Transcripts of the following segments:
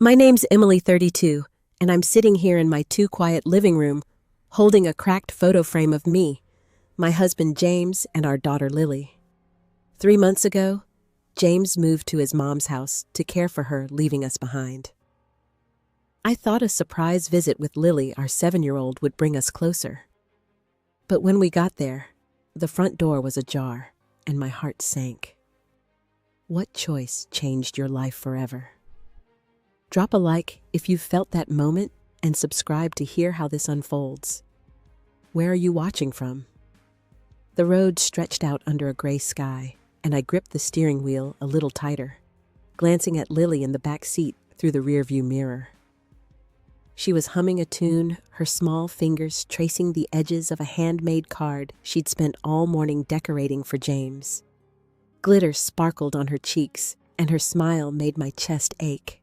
My name's Emily, 32, and I'm sitting here in my too quiet living room, holding a cracked photo frame of me, my husband James, and our daughter Lily. 3 months ago, James moved to his mom's house to care for her, leaving us behind. I thought a surprise visit with Lily, our 7-year-old, would bring us closer. But when we got there, the front door was ajar, and my heart sank. What choice changed your life forever? Drop a like if you've felt that moment and subscribe to hear how this unfolds. Where are you watching from? The road stretched out under a gray sky, and I gripped the steering wheel a little tighter, glancing at Lily in the back seat through the rearview mirror. She was humming a tune, her small fingers tracing the edges of a handmade card she'd spent all morning decorating for James. Glitter sparkled on her cheeks, and her smile made my chest ache.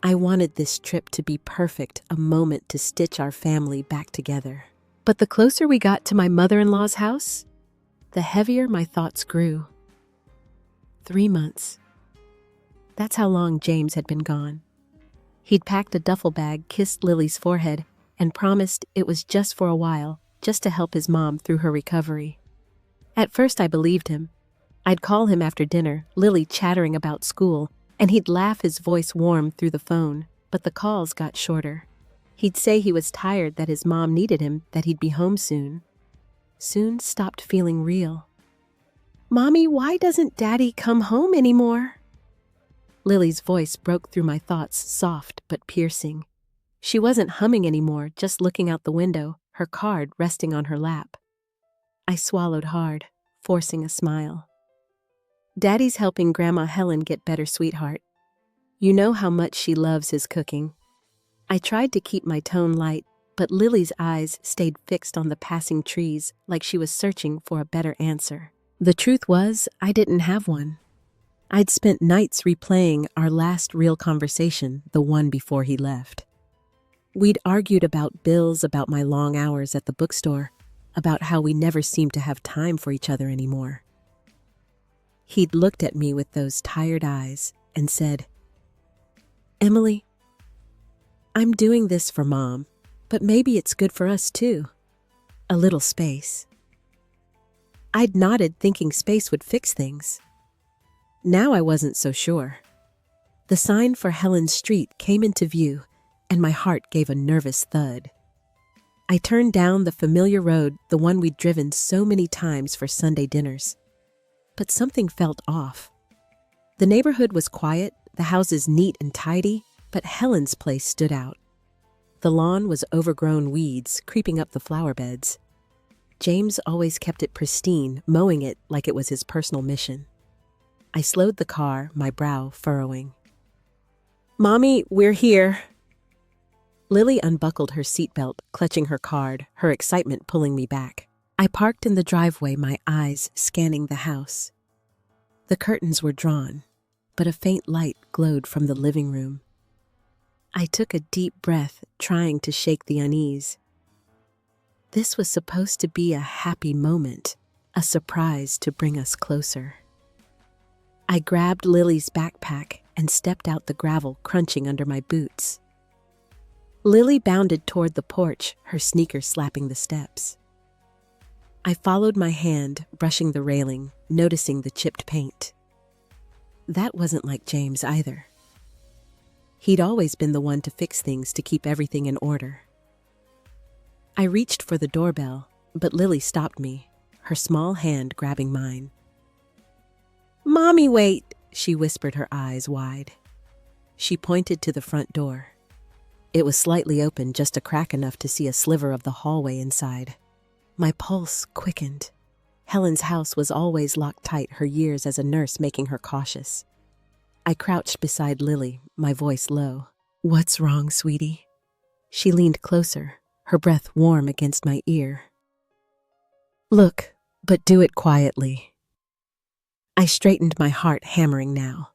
I wanted this trip to be perfect, a moment to stitch our family back together. But the closer we got to my mother-in-law's house, the heavier my thoughts grew. 3 months. That's how long James had been gone. He'd packed a duffel bag, kissed Lily's forehead, and promised it was just for a while, just to help his mom through her recovery. At first I believed him. I'd call him after dinner, Lily chattering about school, and he'd laugh, his voice warm through the phone, but the calls got shorter. He'd say he was tired, that his mom needed him, that he'd be home soon. Soon stopped feeling real. "Mommy, why doesn't Daddy come home anymore?" Lily's voice broke through my thoughts, soft but piercing. She wasn't humming anymore, just looking out the window, her card resting on her lap. I swallowed hard, forcing a smile. "Daddy's helping Grandma Helen get better, sweetheart. You know how much she loves his cooking." I tried to keep my tone light, but Lily's eyes stayed fixed on the passing trees like she was searching for a better answer. The truth was, I didn't have one. I'd spent nights replaying our last real conversation, the one before he left. We'd argued about bills, about my long hours at the bookstore, about how we never seemed to have time for each other anymore. He'd looked at me with those tired eyes and said, "Emily, I'm doing this for Mom, but maybe it's good for us too. A little space." I'd nodded, thinking space would fix things. Now I wasn't so sure. The sign for Helen's Street came into view, and my heart gave a nervous thud. I turned down the familiar road, the one we'd driven so many times for Sunday dinners. But something felt off. The neighborhood was quiet, the houses neat and tidy, but Helen's place stood out. The lawn was overgrown weeds creeping up the flower beds. James always kept it pristine, mowing it like it was his personal mission. I slowed the car, my brow furrowing. "Mommy, we're here." Lily unbuckled her seatbelt, clutching her card, her excitement pulling me back. I parked in the driveway, my eyes scanning the house. The curtains were drawn, but a faint light glowed from the living room. I took a deep breath, trying to shake the unease. This was supposed to be a happy moment, a surprise to bring us closer. I grabbed Lily's backpack and stepped out, the gravel crunching under my boots. Lily bounded toward the porch, her sneakers slapping the steps. I followed, my hand brushing the railing, noticing the chipped paint. That wasn't like James either. He'd always been the one to fix things, to keep everything in order. I reached for the doorbell, but Lily stopped me, her small hand grabbing mine. "Mommy, wait," she whispered, her eyes wide. She pointed to the front door. It was slightly open, just a crack enough to see a sliver of the hallway inside. My pulse quickened. Helen's house was always locked tight, her years as a nurse making her cautious. I crouched beside Lily, my voice low. "What's wrong, sweetie?" She leaned closer, her breath warm against my ear. "Look, but do it quietly." I straightened, my heart hammering now.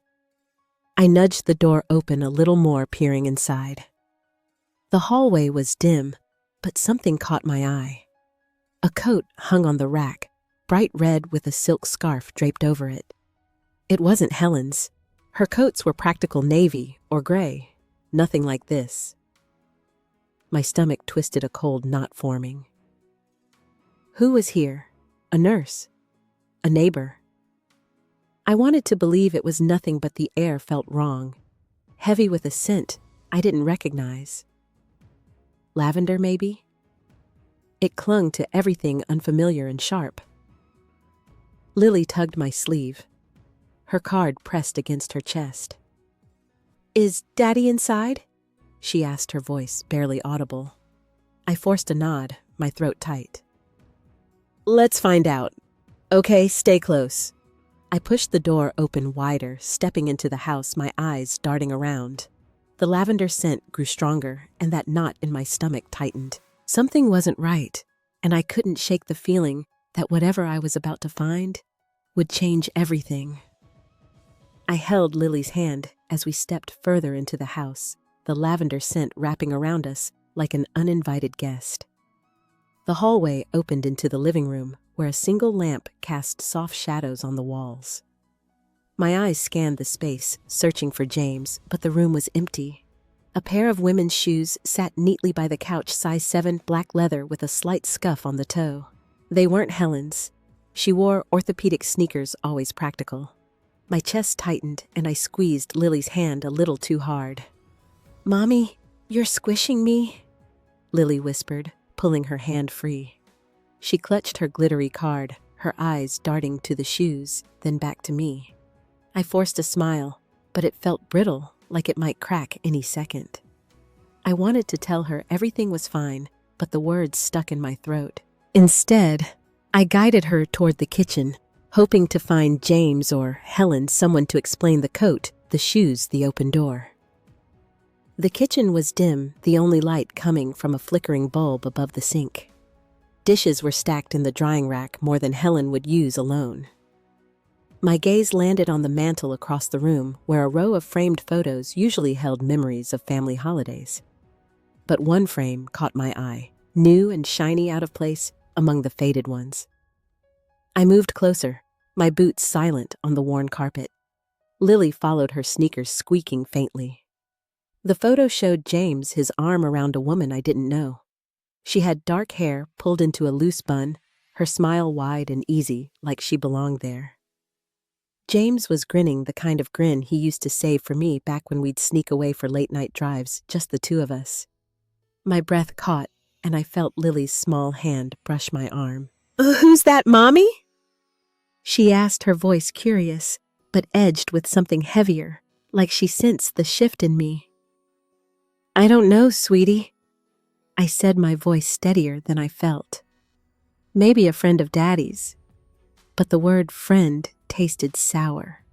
I nudged the door open a little more, peering inside. The hallway was dim, but something caught my eye. A coat hung on the rack, bright red with a silk scarf draped over it. It wasn't Helen's. Her coats were practical navy or gray. Nothing like this. My stomach twisted, a cold knot forming. Who was here? A nurse? A neighbor? I wanted to believe it was nothing, but the air felt wrong, heavy with a scent I didn't recognize. Lavender, maybe? It clung to everything unfamiliar and sharp. Lily tugged my sleeve, her card pressed against her chest. "Is Daddy inside?" she asked, her voice barely audible. I forced a nod, my throat tight. "Let's find out. Okay, stay close." I pushed the door open wider, stepping into the house, my eyes darting around. The lavender scent grew stronger, and that knot in my stomach tightened. Something wasn't right, and I couldn't shake the feeling that whatever I was about to find would change everything. I held Lily's hand as we stepped further into the house, the lavender scent wrapping around us like an uninvited guest. The hallway opened into the living room, where a single lamp cast soft shadows on the walls. My eyes scanned the space, searching for James, but the room was empty. A pair of women's shoes sat neatly by the couch, size 7, black leather with a slight scuff on the toe. They weren't Helen's. She wore orthopedic sneakers, always practical. My chest tightened, and I squeezed Lily's hand a little too hard. "Mommy, you're squishing me," Lily whispered, pulling her hand free. She clutched her glittery card, her eyes darting to the shoes, then back to me. I forced a smile, but it felt brittle, like it might crack any second. I wanted to tell her everything was fine, but the words stuck in my throat. Instead, I guided her toward the kitchen, hoping to find James or Helen, someone to explain the coat, the shoes, the open door. The kitchen was dim, the only light coming from a flickering bulb above the sink. Dishes were stacked in the drying rack, more than Helen would use alone. My gaze landed on the mantel across the room, where a row of framed photos usually held memories of family holidays. But one frame caught my eye, new and shiny, out of place among the faded ones. I moved closer, my boots silent on the worn carpet. Lily followed, her sneakers squeaking faintly. The photo showed James, his arm around a woman I didn't know. She had dark hair pulled into a loose bun, her smile wide and easy, like she belonged there. James was grinning, the kind of grin he used to save for me back when we'd sneak away for late-night drives, just the two of us. My breath caught, and I felt Lily's small hand brush my arm. "Who's that, Mommy?" she asked, her voice curious, but edged with something heavier, like she sensed the shift in me. "I don't know, sweetie," I said, my voice steadier than I felt. "Maybe a friend of Daddy's." But the word friend tasted sour.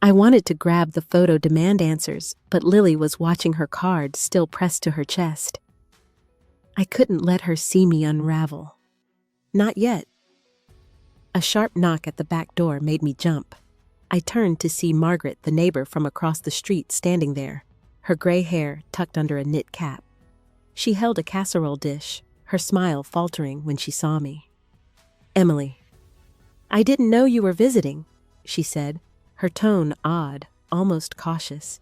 I wanted to grab the photo, demand answers, but Lily was watching, her card still pressed to her chest. I couldn't let her see me unravel. Not yet. A sharp knock at the back door made me jump. I turned to see Margaret, the neighbor from across the street, standing there, her gray hair tucked under a knit cap. She held a casserole dish, her smile faltering when she saw me. "Emily, I didn't know you were visiting," she said, her tone odd, almost cautious.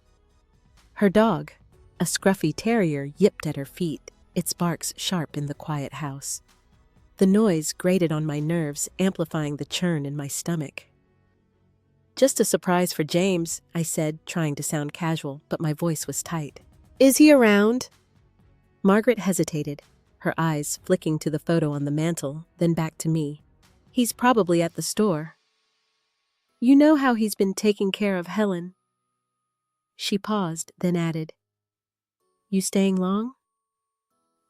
Her dog, a scruffy terrier, yipped at her feet, its barks sharp in the quiet house. The noise grated on my nerves, amplifying the churn in my stomach. "Just a surprise for James," I said, trying to sound casual, but my voice was tight. "Is he around?" Margaret hesitated, her eyes flicking to the photo on the mantel, then back to me. "He's probably at the store. You know how he's been taking care of Helen." She paused, then added, "You staying long?"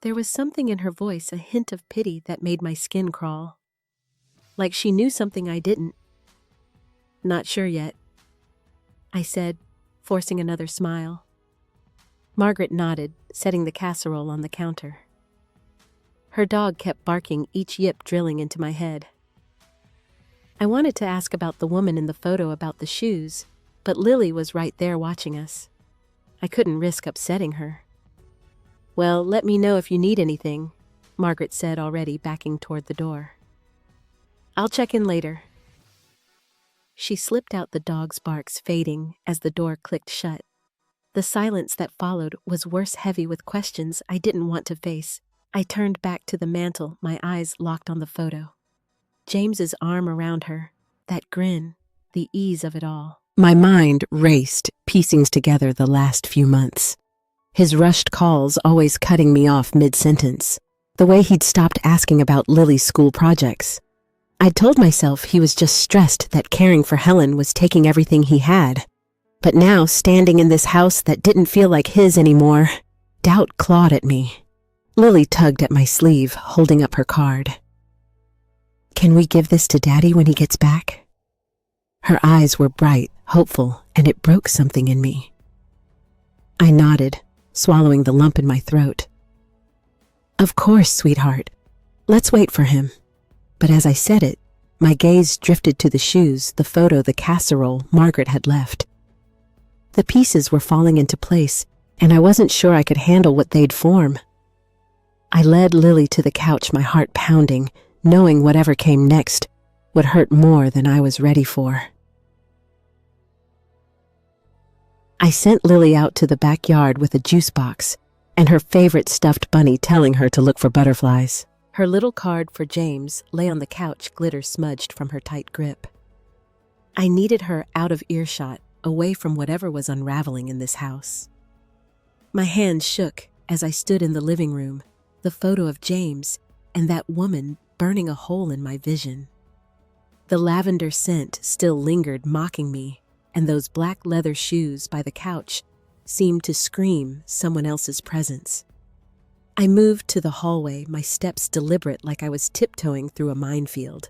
There was something in her voice, a hint of pity that made my skin crawl. Like she knew something I didn't. "Not sure yet," I said, forcing another smile. Margaret nodded, setting the casserole on the counter. Her dog kept barking, each yip drilling into my head. I wanted to ask about the woman in the photo, about the shoes, but Lily was right there watching us. I couldn't risk upsetting her. "Well, let me know if you need anything," Margaret said, already backing toward the door. "I'll check in later." She slipped out, the dog's barks fading as the door clicked shut. The silence that followed was worse, heavy with questions I didn't want to face. I turned back to the mantel, my eyes locked on the photo. James's arm around her, that grin, the ease of it all. My mind raced, piecing together the last few months. His rushed calls always cutting me off mid-sentence. The way he'd stopped asking about Lily's school projects. I'd told myself he was just stressed that caring for Helen was taking everything he had. But now, standing in this house that didn't feel like his anymore, doubt clawed at me. Lily tugged at my sleeve, holding up her card. "Can we give this to Daddy when he gets back?" Her eyes were bright, hopeful, and it broke something in me. I nodded, swallowing the lump in my throat. "Of course, sweetheart. Let's wait for him." But as I said it, my gaze drifted to the shoes, the photo, the casserole Margaret had left. The pieces were falling into place, and I wasn't sure I could handle what they'd form. I led Lily to the couch, my heart pounding, knowing whatever came next would hurt more than I was ready for. I sent Lily out to the backyard with a juice box and her favorite stuffed bunny, telling her to look for butterflies. Her little card for James lay on the couch, glitter smudged from her tight grip. I needed her out of earshot, away from whatever was unraveling in this house. My hands shook as I stood in the living room, the photo of James and that woman burning a hole in my vision. The lavender scent still lingered, mocking me, and those black leather shoes by the couch seemed to scream someone else's presence. I moved to the hallway, my steps deliberate, like I was tiptoeing through a minefield.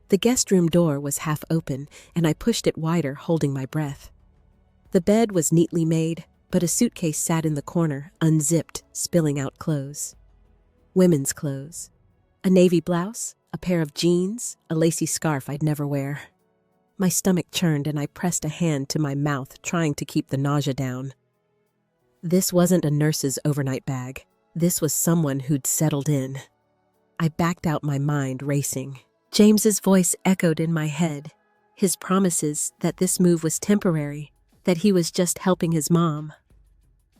The guest room door was half open, and I pushed it wider, holding my breath. The bed was neatly made, but a suitcase sat in the corner, unzipped, spilling out clothes. Women's clothes. A navy blouse, a pair of jeans, a lacy scarf I'd never wear. My stomach churned and I pressed a hand to my mouth, trying to keep the nausea down. This wasn't a nurse's overnight bag. This was someone who'd settled in. I backed out, my mind racing. James's voice echoed in my head, his promises that this move was temporary, that he was just helping his mom.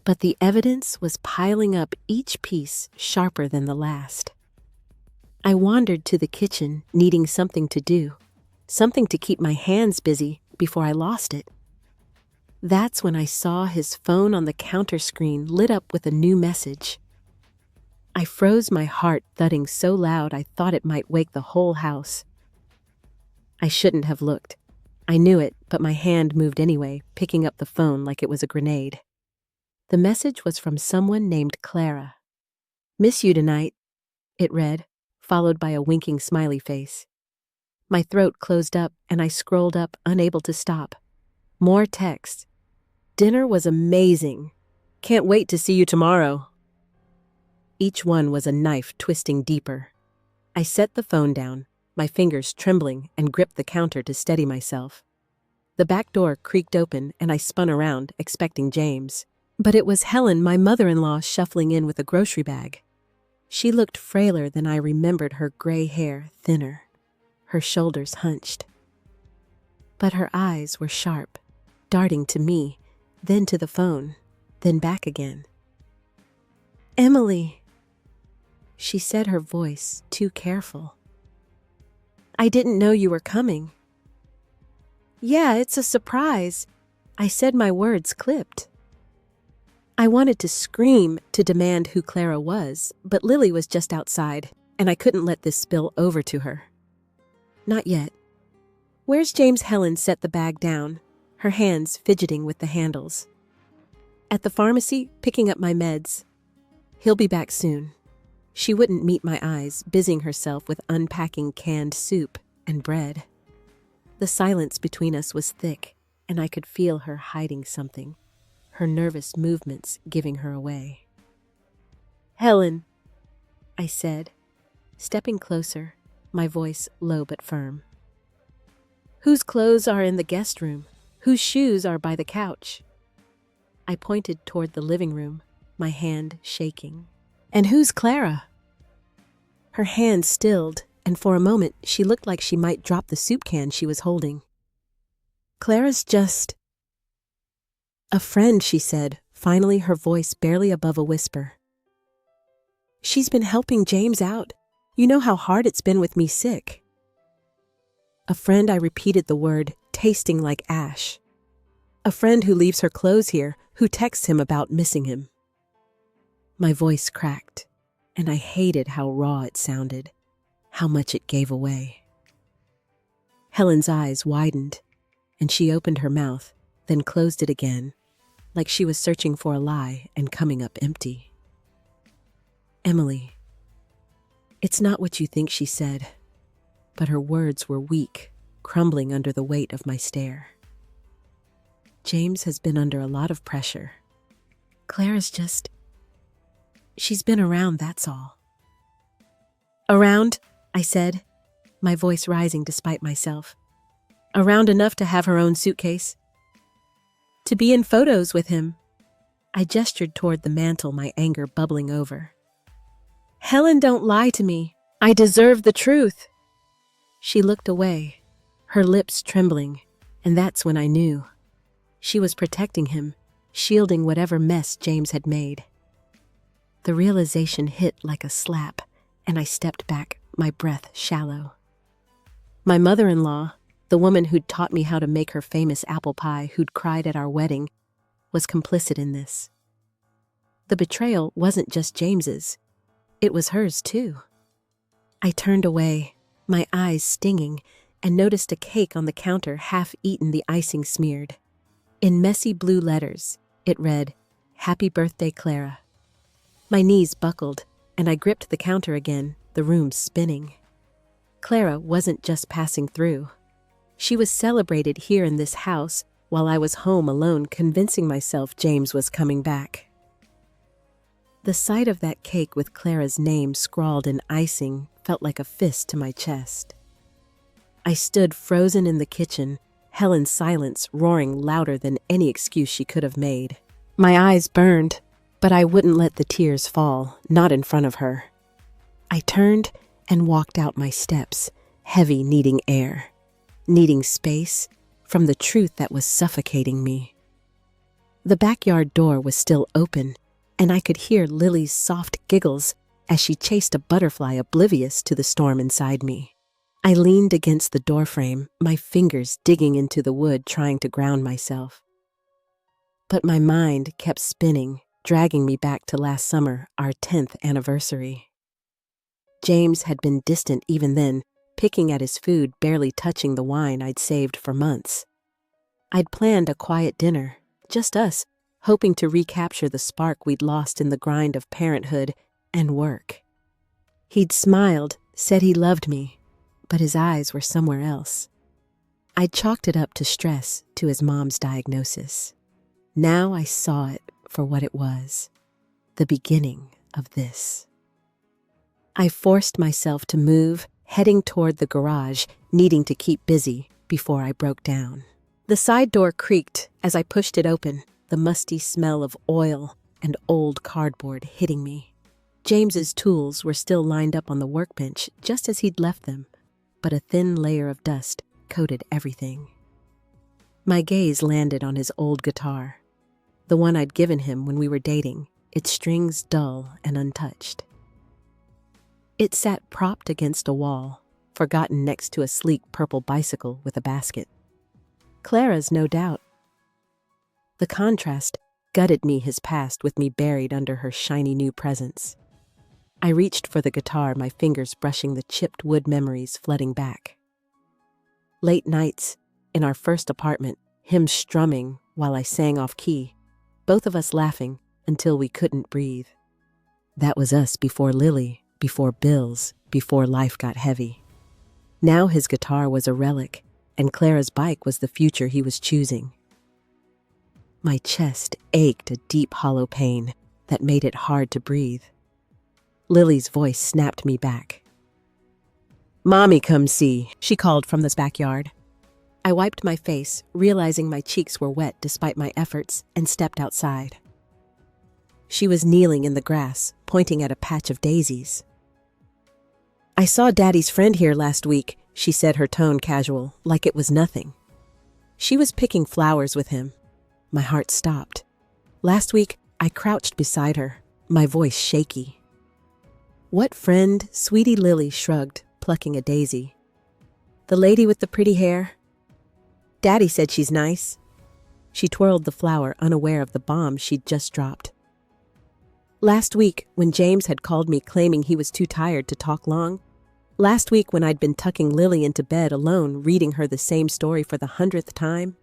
But the evidence was piling up, each piece sharper than the last. I wandered to the kitchen, needing something to do, something to keep my hands busy before I lost it. That's when I saw his phone on the counter screen lit up with a new message. I froze, my heart thudding so loud I thought it might wake the whole house. I shouldn't have looked. I knew it, but my hand moved anyway, picking up the phone like it was a grenade. The message was from someone named Clara. "Miss you tonight," it read, followed by a winking smiley face. My throat closed up and I scrolled up, unable to stop. More text. "Dinner was amazing. Can't wait to see you tomorrow." Each one was a knife twisting deeper. I set the phone down, my fingers trembling, and gripped the counter to steady myself. The back door creaked open and I spun around, expecting James. But it was Helen, my mother-in-law, shuffling in with a grocery bag. She looked frailer than I remembered, her gray hair thinner, her shoulders hunched. But her eyes were sharp, darting to me, then to the phone, then back again. "Emily," she said, her voice too careful. "I didn't know you were coming." "Yeah, it's a surprise," I said, my words clipped. I wanted to scream, to demand who Clara was, but Lily was just outside, and I couldn't let this spill over to her. "Not yet." "Where's James?" Helen set the bag down, her hands fidgeting with the handles. "At the pharmacy, picking up my meds. He'll be back soon." She wouldn't meet my eyes, busying herself with unpacking canned soup and bread. The silence between us was thick, and I could feel her hiding something, her nervous movements giving her away. "Helen," I said, stepping closer, my voice low but firm. "Whose clothes are in the guest room? Whose shoes are by the couch?" I pointed toward the living room, my hand shaking. "And who's Clara?" Her hand stilled, and for a moment she looked like she might drop the soup can she was holding. "Clara's just..." "A friend," she said, finally, her voice barely above a whisper. "She's been helping James out. You know how hard it's been with me sick." "A friend," I repeated the word, tasting like ash. "A friend who leaves her clothes here, who texts him about missing him." My voice cracked, and I hated how raw it sounded, how much it gave away. Helen's eyes widened, and she opened her mouth, then closed it again, like she was searching for a lie and coming up empty. "Emily, it's not what you think," she said, but her words were weak, crumbling under the weight of my stare. "James has been under a lot of pressure. Clara's she's been around, that's all." "Around?" I said, my voice rising despite myself. "Around enough to have her own suitcase? To be in photos with him?" I gestured toward the mantel, my anger bubbling over. "Helen, don't lie to me. I deserve the truth." She looked away, her lips trembling, and that's when I knew. She was protecting him, shielding whatever mess James had made. The realization hit like a slap, and I stepped back, my breath shallow. My mother-in-law, the woman who'd taught me how to make her famous apple pie, who'd cried at our wedding, was complicit in this. The betrayal wasn't just James's. It was hers, too. I turned away, my eyes stinging, and noticed a cake on the counter, half eaten, the icing smeared. In messy blue letters, it read, "Happy Birthday, Clara." My knees buckled, and I gripped the counter again, the room spinning. Clara wasn't just passing through. She was celebrated here in this house while I was home alone, convincing myself James was coming back. The sight of that cake with Clara's name scrawled in icing felt like a fist to my chest. I stood frozen in the kitchen, Helen's silence roaring louder than any excuse she could have made. My eyes burned, but I wouldn't let the tears fall, not in front of her. I turned and walked out my steps, heavy, needing air, needing space from the truth that was suffocating me. The backyard door was still open, and I could hear Lily's soft giggles as she chased a butterfly, oblivious to the storm inside me. I leaned against the doorframe, my fingers digging into the wood, trying to ground myself. But my mind kept spinning, dragging me back to last summer, our 10th anniversary. James had been distant even then, picking at his food, barely touching the wine I'd saved for months. I'd planned a quiet dinner, just us, hoping to recapture the spark we'd lost in the grind of parenthood and work. He'd smiled, said he loved me, but his eyes were somewhere else. I'd chalked it up to stress, to his mom's diagnosis. Now I saw it for what it was, the beginning of this. I forced myself to move, heading toward the garage, needing to keep busy before I broke down. The side door creaked as I pushed it open, the musty smell of oil and old cardboard hitting me. James's tools were still lined up on the workbench, just as he'd left them, but a thin layer of dust coated everything. My gaze landed on his old guitar, the one I'd given him when we were dating, its strings dull and untouched. It sat propped against a wall, forgotten next to a sleek purple bicycle with a basket. Clara's, no doubt. The contrast gutted me, his past with me buried under her shiny new presence. I reached for the guitar, my fingers brushing the chipped wood memories flooding back. Late nights, in our first apartment, him strumming while I sang off key, both of us laughing until we couldn't breathe. That was us before Lily, before bills, before life got heavy. Now his guitar was a relic, and Clara's bike was the future he was choosing. My chest ached, a deep hollow pain that made it hard to breathe. Lily's voice snapped me back. "Mommy, come see," she called from the backyard. I wiped my face, realizing my cheeks were wet despite my efforts, and stepped outside. She was kneeling in the grass, pointing at a patch of daisies. "I saw Daddy's friend here last week," she said, her tone casual, like it was nothing. She was picking flowers with him. My heart stopped. Last week, I crouched beside her, my voice shaky. "What friend?" Sweetie Lily shrugged, plucking a daisy. "The lady with the pretty hair. Daddy said she's nice." She twirled the flower, unaware of the bomb she'd just dropped. Last week, when James had called me claiming he was too tired to talk long. Last week, when I'd been tucking Lily into bed alone, reading her the same story for the 100th time.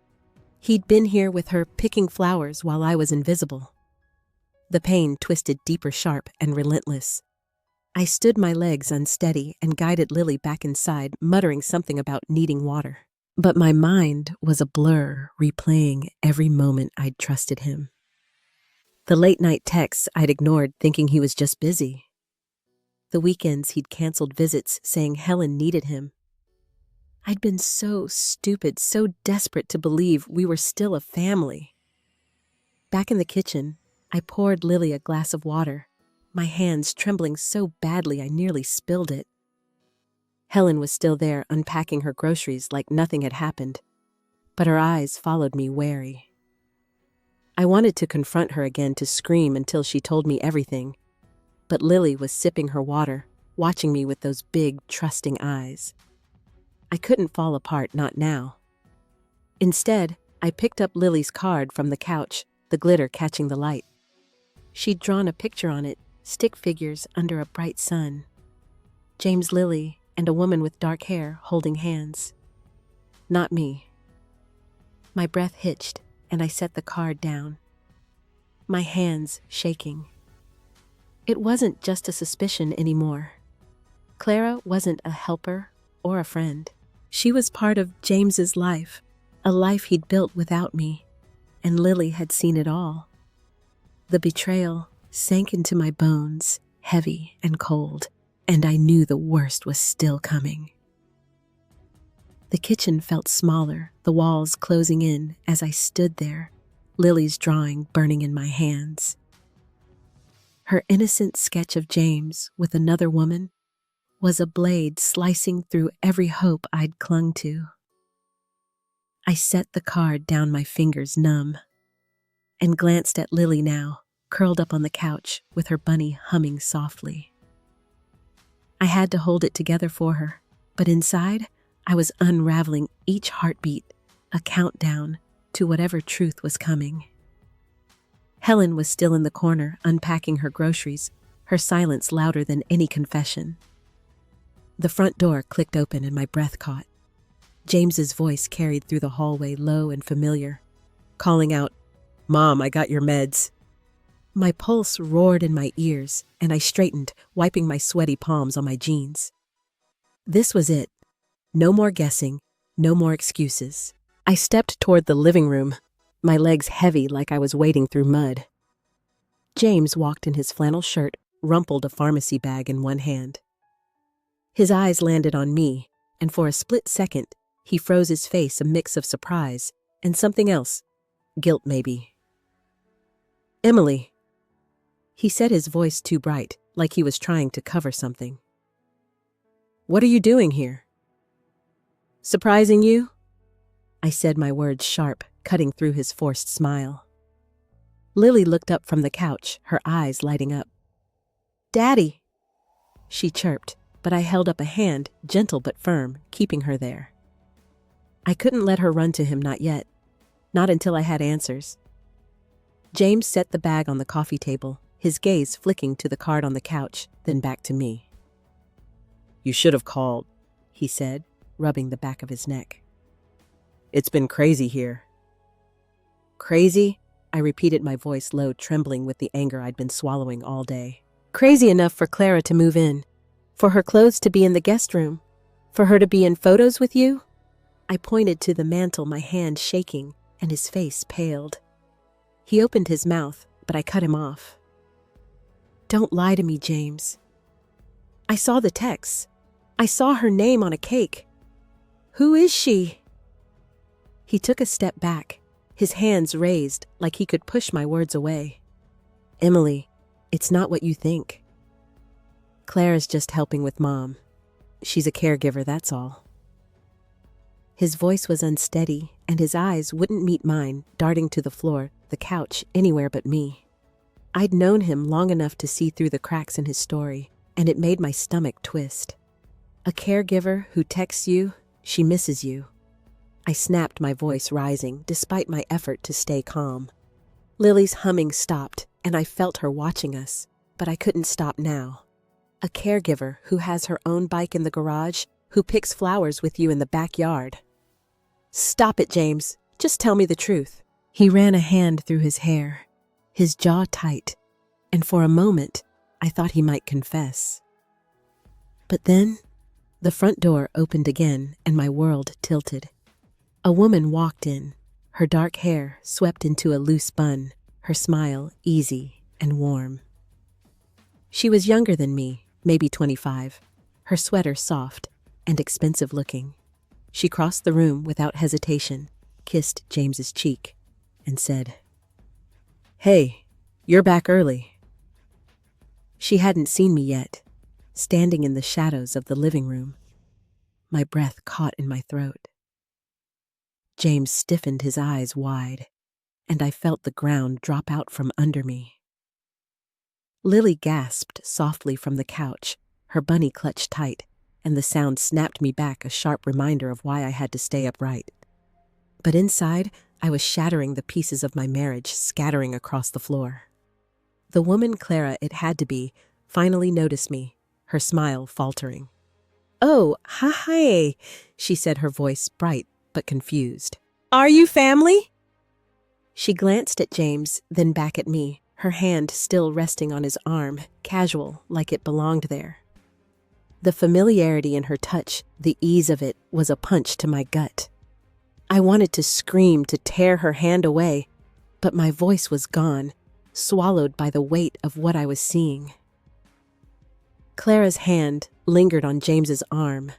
He'd been here with her, picking flowers while I was invisible. The pain twisted deeper, sharp, and relentless. I stood my legs unsteady and guided Lily back inside, muttering something about needing water. But my mind was a blur, replaying every moment I'd trusted him. The late-night texts I'd ignored, thinking he was just busy. The weekends he'd canceled visits, saying Helen needed him. I'd been so stupid, so desperate to believe we were still a family. Back in the kitchen, I poured Lily a glass of water, my hands trembling so badly I nearly spilled it. Helen was still there, unpacking her groceries like nothing had happened, but her eyes followed me wary. I wanted to confront her again, to scream until she told me everything, but Lily was sipping her water, watching me with those big, trusting eyes. I couldn't fall apart, not now. Instead, I picked up Lily's card from the couch, the glitter catching the light. She'd drawn a picture on it, stick figures under a bright sun. James, Lily, and a woman with dark hair holding hands. Not me. My breath hitched, and I set the card down, my hands shaking. It wasn't just a suspicion anymore. Clara wasn't a helper or a friend. She was part of James's life, a life he'd built without me, and Lily had seen it all. The betrayal sank into my bones, heavy and cold, and I knew the worst was still coming. The kitchen felt smaller, the walls closing in as I stood there, Lily's drawing burning in my hands. Her innocent sketch of James with another woman was a blade slicing through every hope I'd clung to. I set the card down, my fingers numb, and glanced at Lily now, curled up on the couch with her bunny humming softly. I had to hold it together for her, but inside, I was unraveling each heartbeat, a countdown to whatever truth was coming. Helen was still in the corner, unpacking her groceries, her silence louder than any confession. The front door clicked open and my breath caught. James's voice carried through the hallway, low and familiar, calling out, "Mom, I got your meds." My pulse roared in my ears, and I straightened, wiping my sweaty palms on my jeans. This was it. No more guessing, no more excuses. I stepped toward the living room, my legs heavy like I was wading through mud. James walked in his flannel shirt, rumpled a pharmacy bag in one hand. His eyes landed on me, and for a split second, he froze, his face a mix of surprise and something else, guilt maybe. "Emily," he said, his voice too bright, like he was trying to cover something. "What are you doing here?" "Surprising you?" I said, my words sharp, cutting through his forced smile. Lily looked up from the couch, her eyes lighting up. "Daddy," she chirped, but I held up a hand, gentle but firm, keeping her there. I couldn't let her run to him, not yet. Not until I had answers. James set the bag on the coffee table, his gaze flicking to the card on the couch, then back to me. "You should have called," he said, rubbing the back of his neck. "It's been crazy here." "Crazy?" I repeated, my voice low, trembling with the anger I'd been swallowing all day. "Crazy enough for Clara to move in, for her clothes to be in the guest room, for her to be in photos with you?" I pointed to the mantel, my hand shaking, and his face paled. He opened his mouth, but I cut him off. "Don't lie to me, James. I saw the texts. I saw her name on a cake. Who is she?" He took a step back, his hands raised like he could push my words away. "Emily, it's not what you think. Claire's just helping with Mom. She's a caregiver, that's all." His voice was unsteady, and his eyes wouldn't meet mine, darting to the floor, the couch, anywhere but me. I'd known him long enough to see through the cracks in his story, and it made my stomach twist. A caregiver who texts you, she misses you. I snapped, my voice rising, despite my effort to stay calm. Lily's humming stopped, and I felt her watching us, but I couldn't stop now. A caregiver who has her own bike in the garage, who picks flowers with you in the backyard. Stop it, James. Just tell me the truth. He ran a hand through his hair, his jaw tight, and for a moment, I thought he might confess. But then, the front door opened again and my world tilted. A woman walked in, her dark hair swept into a loose bun, her smile easy and warm. She was younger than me, maybe 25, her sweater soft and expensive looking. She crossed the room without hesitation, kissed James's cheek, and said, "Hey, you're back early." She hadn't seen me yet, standing in the shadows of the living room. My breath caught in my throat. James stiffened his eyes wide, and I felt the ground drop out from under me. Lily gasped softly from the couch, her bunny clutched tight, and the sound snapped me back, a sharp reminder of why I had to stay upright. But inside, I was shattering, the pieces of my marriage scattering across the floor. The woman, Clara it had to be, finally noticed me, her smile faltering. "Oh, hi," she said, her voice bright but confused. "Are you family?" She glanced at James, then back at me, her hand still resting on his arm, casual, like it belonged there. The familiarity in her touch, the ease of it, was a punch to my gut. I wanted to scream, to tear her hand away, but my voice was gone, swallowed by the weight of what I was seeing. Clara's hand lingered on James's arm,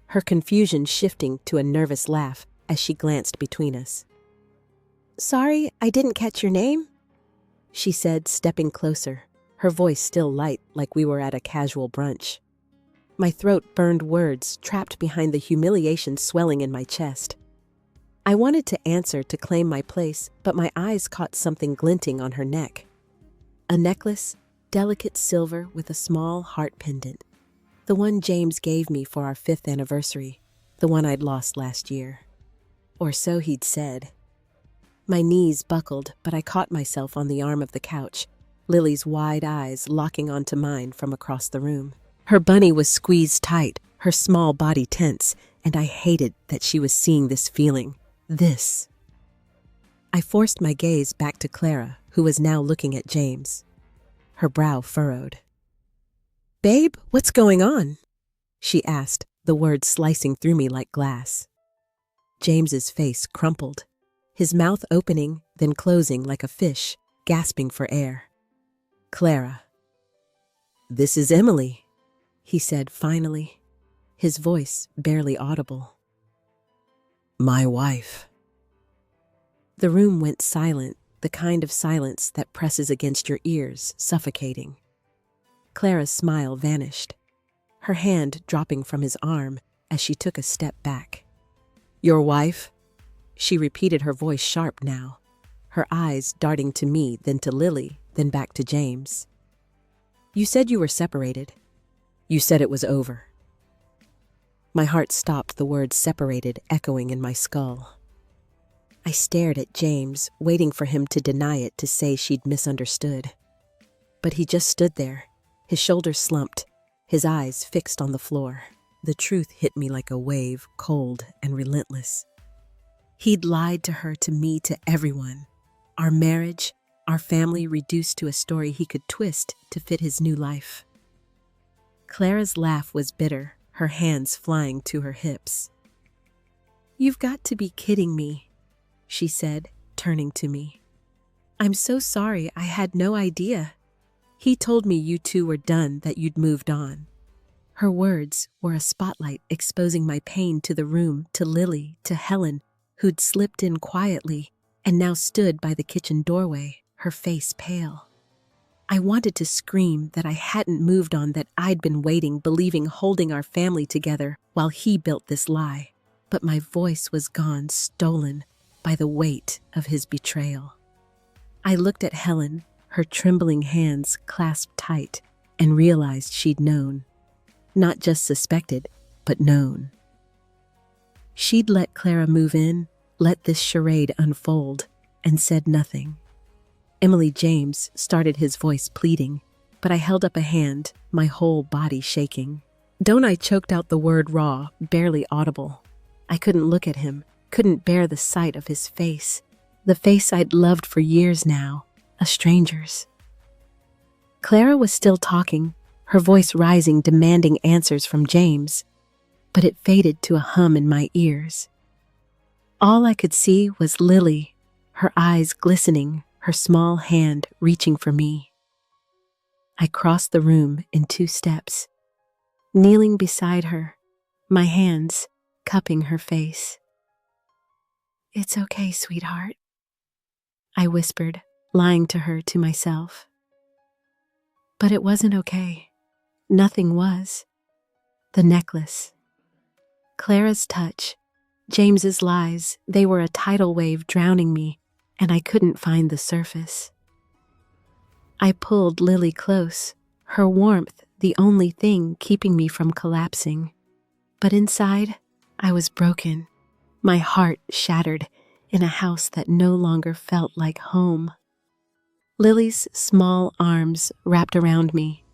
her confusion shifting to a nervous laugh as she glanced between us. "Sorry, I didn't catch your name," she said, stepping closer, her voice still light, like we were at a casual brunch. My throat burned words, trapped behind the humiliation swelling in my chest. I wanted to answer, to claim my place, but my eyes caught something glinting on her neck. A necklace, delicate silver with a small heart pendant. The one James gave me for our 5th anniversary, the one I'd lost last year. Or so he'd said. My knees buckled, but I caught myself on the arm of the couch, Lily's wide eyes locking onto mine from across the room. Her bunny was squeezed tight, her small body tense, and I hated that she was seeing this feeling. This. I forced my gaze back to Clara, who was now looking at James. Her brow furrowed. "Babe, what's going on?" she asked, the words slicing through me like glass. James's face crumpled, his mouth opening, then closing like a fish, gasping for air. "Clara." "This is Emily," he said finally, his voice barely audible. "My wife." The room went silent, the kind of silence that presses against your ears, suffocating. Clara's smile vanished, her hand dropping from his arm as she took a step back. "Your wife?" She repeated, her voice sharp now, her eyes darting to me, then to Lily, then back to James. "You said you were separated. You said it was over." My heart stopped, the word separated echoing in my skull. I stared at James, waiting for him to deny it, to say she'd misunderstood. But he just stood there, his shoulders slumped, his eyes fixed on the floor. The truth hit me like a wave, cold and relentless. He'd lied to her, to me, to everyone. Our marriage, our family reduced to a story he could twist to fit his new life. Clara's laugh was bitter, her hands flying to her hips. "You've got to be kidding me," she said, turning to me. "I'm so sorry, I had no idea. He told me you two were done, that you'd moved on." Her words were a spotlight exposing my pain to the room, to Lily, to Helen, who'd slipped in quietly and now stood by the kitchen doorway, her face pale. I wanted to scream that I hadn't moved on, that I'd been waiting, believing, holding our family together while he built this lie. but my voice was gone, stolen by the weight of his betrayal. I looked at Helen, her trembling hands clasped tight, and realized she'd known. Not just suspected, but known. She'd let Clara move in, let this charade unfold, and said nothing. Emily James started his voice pleading, but I held up a hand, my whole body shaking. Don't I choked out the word raw, barely audible. I couldn't look at him, couldn't bear the sight of his face, the face I'd loved for years now, a stranger's. Clara was still talking, her voice rising, demanding answers from James, but it faded to a hum in my ears. All I could see was Lily, her eyes glistening, her small hand reaching for me. I crossed the room in 2 steps, kneeling beside her, my hands cupping her face. "It's okay, sweetheart," I whispered, lying to myself. But it wasn't okay. Nothing was. The necklace, Clara's touch, James's lies, they were a tidal wave drowning me, and I couldn't find the surface. I pulled Lily close, her warmth the only thing keeping me from collapsing. But inside, I was broken, my heart shattered in a house that no longer felt like home. Lily's small arms wrapped around me,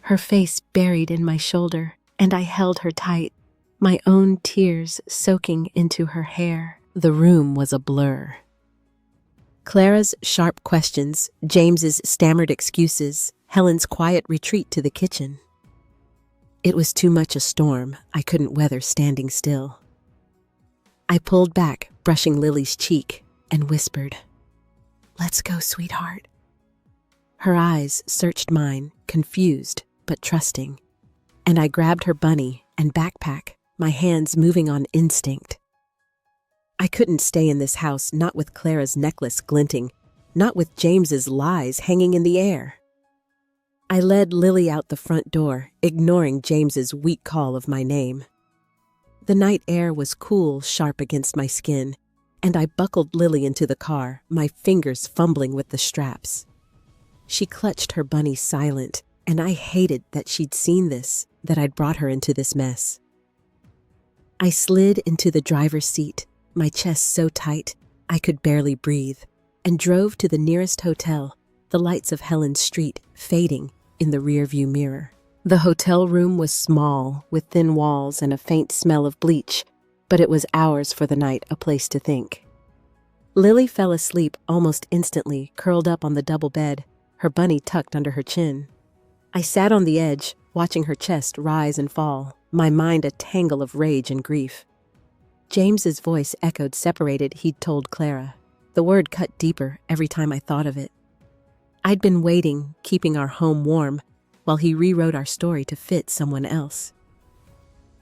her face buried in my shoulder, and I held her tight, my own tears soaking into her hair. The room was a blur. Clara's sharp questions, James's stammered excuses, Helen's quiet retreat to the kitchen. It was too much a storm I couldn't weather standing still. I pulled back, brushing Lily's cheek, and whispered, "Let's go, sweetheart." Her eyes searched mine, confused but trusting, and I grabbed her bunny and backpack, my hands moving on instinct. I couldn't stay in this house, not with Clara's necklace glinting, not with James's lies hanging in the air. I led Lily out the front door, ignoring James's weak call of my name. The night air was cool, sharp against my skin, and I buckled Lily into the car, my fingers fumbling with the straps. She clutched her bunny silent, and I hated that she'd seen this, that I'd brought her into this mess. I slid into the driver's seat, my chest so tight I could barely breathe, and drove to the nearest hotel, the lights of Helen's street fading in the rearview mirror. The hotel room was small, with thin walls and a faint smell of bleach, but it was ours for the night, a place to think. Lily fell asleep almost instantly, curled up on the double bed, her bunny tucked under her chin. I sat on the edge, watching her chest rise and fall, my mind a tangle of rage and grief. James's voice echoed separated he'd told Clara. The word cut deeper every time I thought of it. I'd been waiting, keeping our home warm, while he rewrote our story to fit someone else.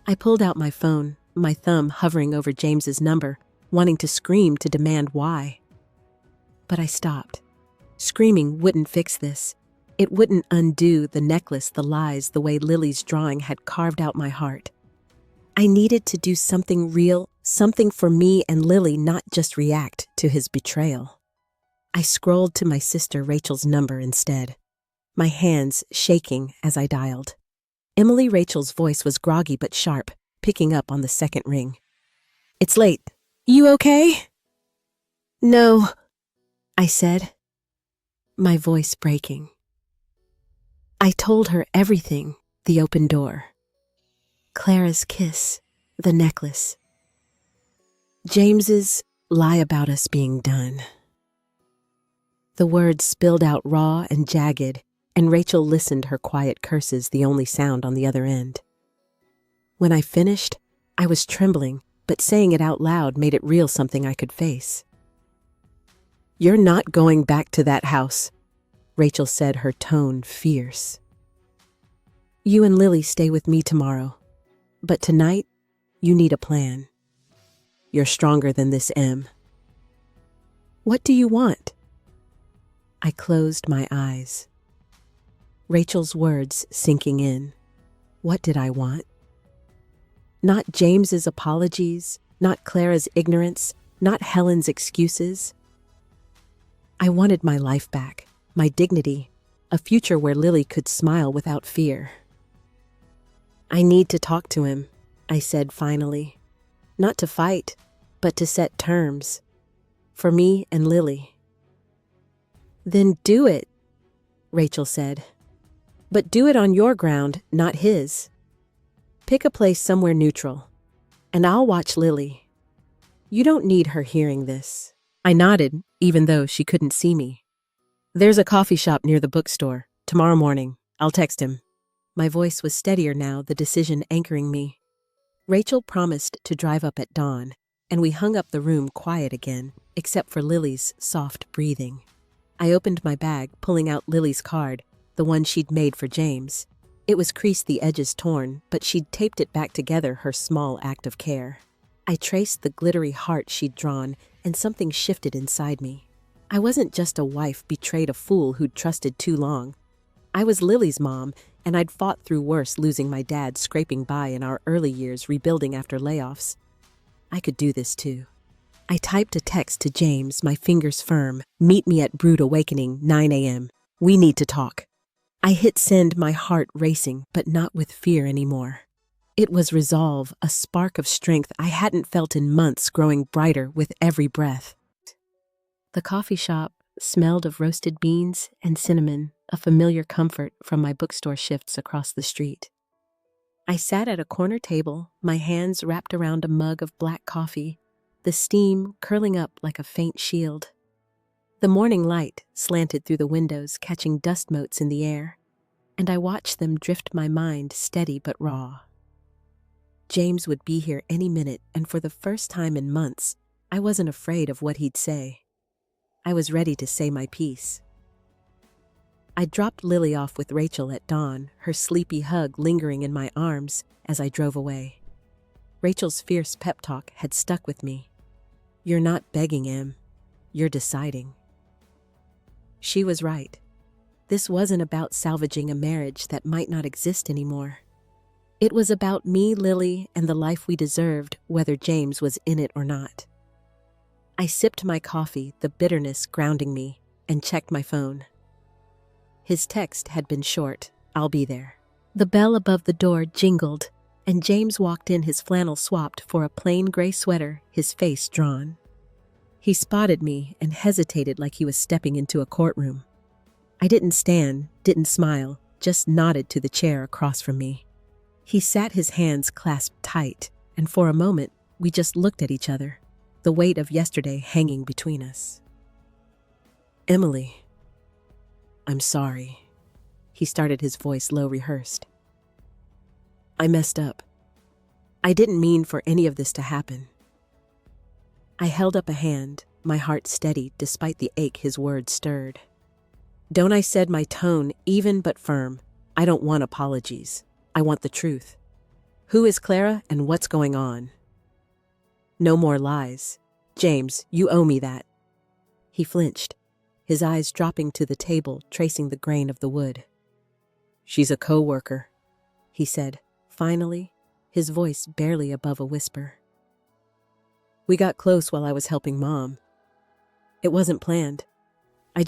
I pulled out my phone, my thumb hovering over James's number, wanting to scream to demand why. But I stopped. Screaming wouldn't fix this. It wouldn't undo the necklace, the lies, the way Lily's drawing had carved out my heart. I needed to do something real, something for me and Lily, not just react to his betrayal. I scrolled to my sister Rachel's number instead, my hands shaking as I dialed. Emily Rachel's voice was groggy but sharp, picking up on the second ring. "It's late. You okay?" "No," I said, my voice breaking. I told her everything, the open door, Clara's kiss, the necklace, James's lie about us being done. The words spilled out raw and jagged, and Rachel listened, her quiet curses the only sound on the other end. When I finished, I was trembling, but saying it out loud made it real, something I could face. "You're not going back to that house," Rachel said, her tone fierce. "You and Lily stay with me tomorrow, but tonight, you need a plan. You're stronger than this, Em." "What do you want?" I closed my eyes. Rachel's words sinking in. What did I want? Not James's apologies, not Clara's ignorance, not Helen's excuses. I wanted my life back, my dignity, a future where Lily could smile without fear. I need to talk to him, I said finally. Not to fight, but to set terms. For me and Lily. Then do it, Rachel said. But do it on your ground, not his. Pick a place somewhere neutral, and I'll watch Lily. You don't need her hearing this. I nodded, even though she couldn't see me. There's a coffee shop near the bookstore. Tomorrow morning. I'll text him. My voice was steadier now, the decision anchoring me. Rachel promised to drive up at dawn, and we hung up the room quiet again, except for Lily's soft breathing. I opened my bag, pulling out Lily's card, the one she'd made for James. It was creased, the edges torn, but she'd taped it back together, her small act of care. I traced the glittery heart she'd drawn, and something shifted inside me. I wasn't just a wife betrayed, a fool who'd trusted too long. I was Lily's mom, and I'd fought through worse, losing my dad, scraping by in our early years, rebuilding after layoffs. I could do this too. I typed a text to James, my fingers firm. Meet me at Brood Awakening, 9 a.m. We need to talk. I hit send, my heart racing, but not with fear anymore. It was resolve, a spark of strength I hadn't felt in months, growing brighter with every breath. The coffee shop smelled of roasted beans and cinnamon, a familiar comfort from my bookstore shifts across the street. I sat at a corner table, my hands wrapped around a mug of black coffee, the steam curling up like a faint shield. The morning light slanted through the windows, catching dust motes in the air, and I watched them drift, my mind steady but raw. James would be here any minute, and for the first time in months, I wasn't afraid of what he'd say. I was ready to say my piece. I dropped Lily off with Rachel at dawn, her sleepy hug lingering in my arms as I drove away. Rachel's fierce pep talk had stuck with me. You're not begging, Em. You're deciding. She was right. This wasn't about salvaging a marriage that might not exist anymore. It was about me, Lily, and the life we deserved, whether James was in it or not. I sipped my coffee, the bitterness grounding me, and checked my phone. His text had been short, I'll be there. The bell above the door jingled, and James walked in, his flannel swapped for a plain gray sweater, his face drawn. He spotted me and hesitated like he was stepping into a courtroom. I didn't stand, didn't smile, just nodded to the chair across from me. He sat, his hands clasped tight, and for a moment, we just looked at each other, the weight of yesterday hanging between us. Emily, I'm sorry. He started, his voice low, rehearsed. I messed up. I didn't mean for any of this to happen. I held up a hand, my heart steady despite the ache his words stirred. Don't, I said, my tone even but firm. I don't want apologies. I want the truth. Who is Clara and what's going on? No more lies. James, you owe me that. He flinched, his eyes dropping to the table, tracing the grain of the wood. She's a co-worker, he said, finally, his voice barely above a whisper. We got close while I was helping Mom. It wasn't planned. I